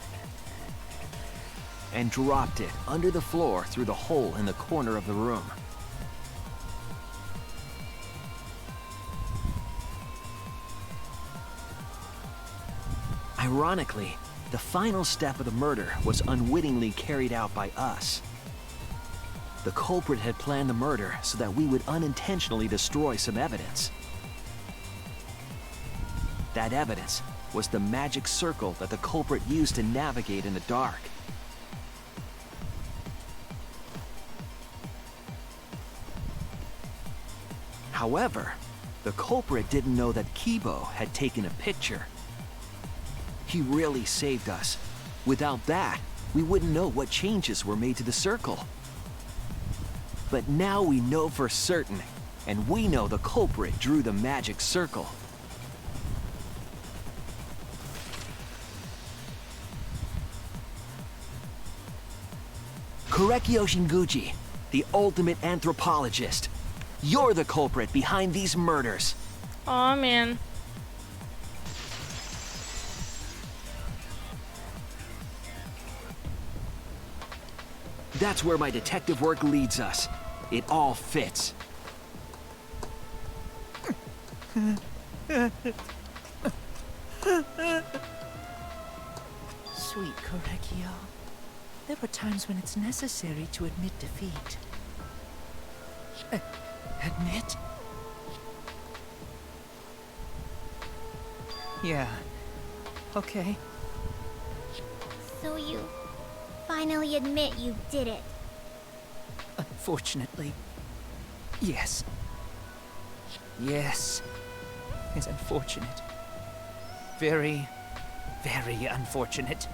and dropped it under the floor through the hole in the corner of the room. Ironically, the final step of the murder was unwittingly carried out by us. The culprit had planned the murder so that we would unintentionally destroy some evidence. That evidence was the magic circle that the culprit used to navigate in the dark. However, the culprit didn't know that Kibo had taken a picture. He really saved us. Without that, we wouldn't know what changes were made to the circle. But now we know for certain, and we know the culprit drew the magic circle. Korekio Shinguchi, the ultimate anthropologist. You're the culprit behind these murders. Aw, man. That's where my detective work leads us. It all fits. Sweet Correcchio. There are times when it's necessary to admit defeat. Admit? Yeah. Okay. So you finally admit you did it. Unfortunately. Yes. Yes. It's unfortunate. Very, very unfortunate.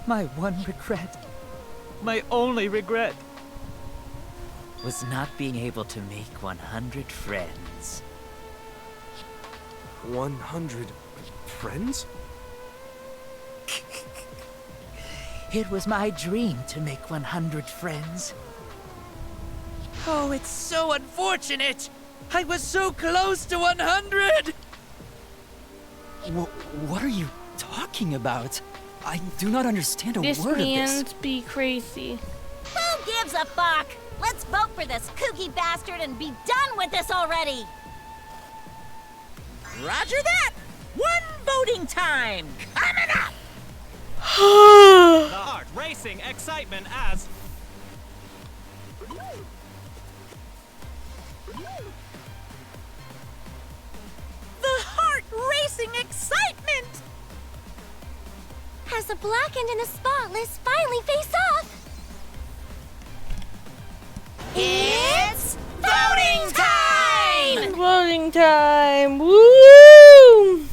My one regret, my only regret, was not being able to make 100 friends. 100 friends? It was my dream to make 100 friends. Oh, it's so unfortunate! I was so close to 100! What are you talking about? I do not understand a This word of this. man's be crazy. Who gives a fuck? Let's vote for this kooky bastard and be done with this already! Roger that! One voting time coming up! The heart racing excitement as The heart-racing excitement! As the blackened and the spotless finally face off. It's voting time! Voting time! Woo!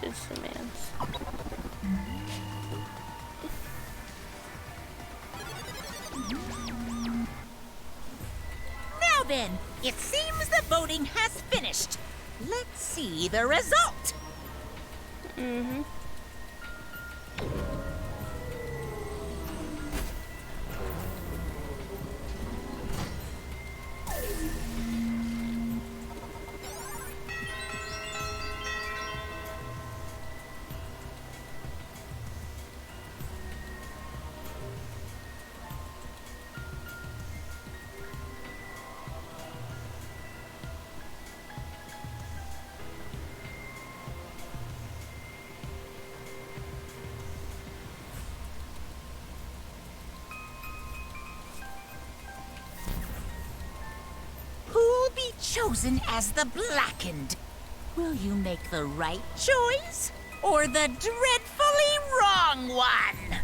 It's the man's. Now then, it seems the voting has finished. Let's see the result. Mm-hmm. Who'll be chosen as the blackened? Will you make the right choice or the dreadfully wrong one?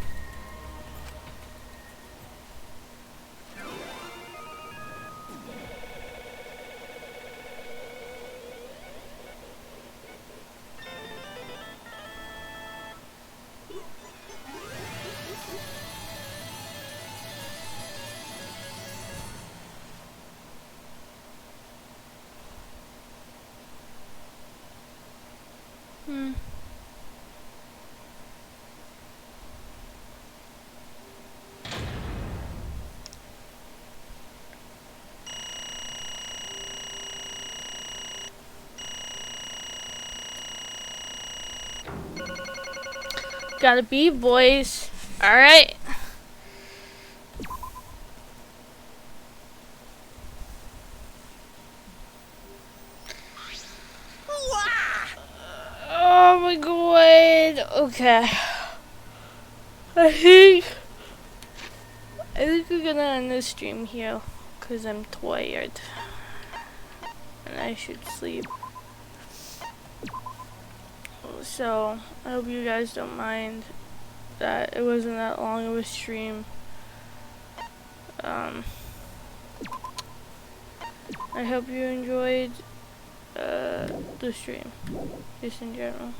Gotta be, boys. Alright. Oh my god. Okay. I think we're gonna end this stream here because I'm tired and I should sleep. So I hope you guys don't mind that it wasn't that long of a stream. I hope you enjoyed the stream, just in general.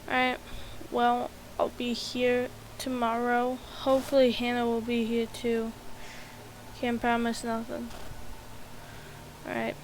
Alright, well, I'll be here tomorrow. Hopefully Hannah will be here too. Can't promise nothing. Alright.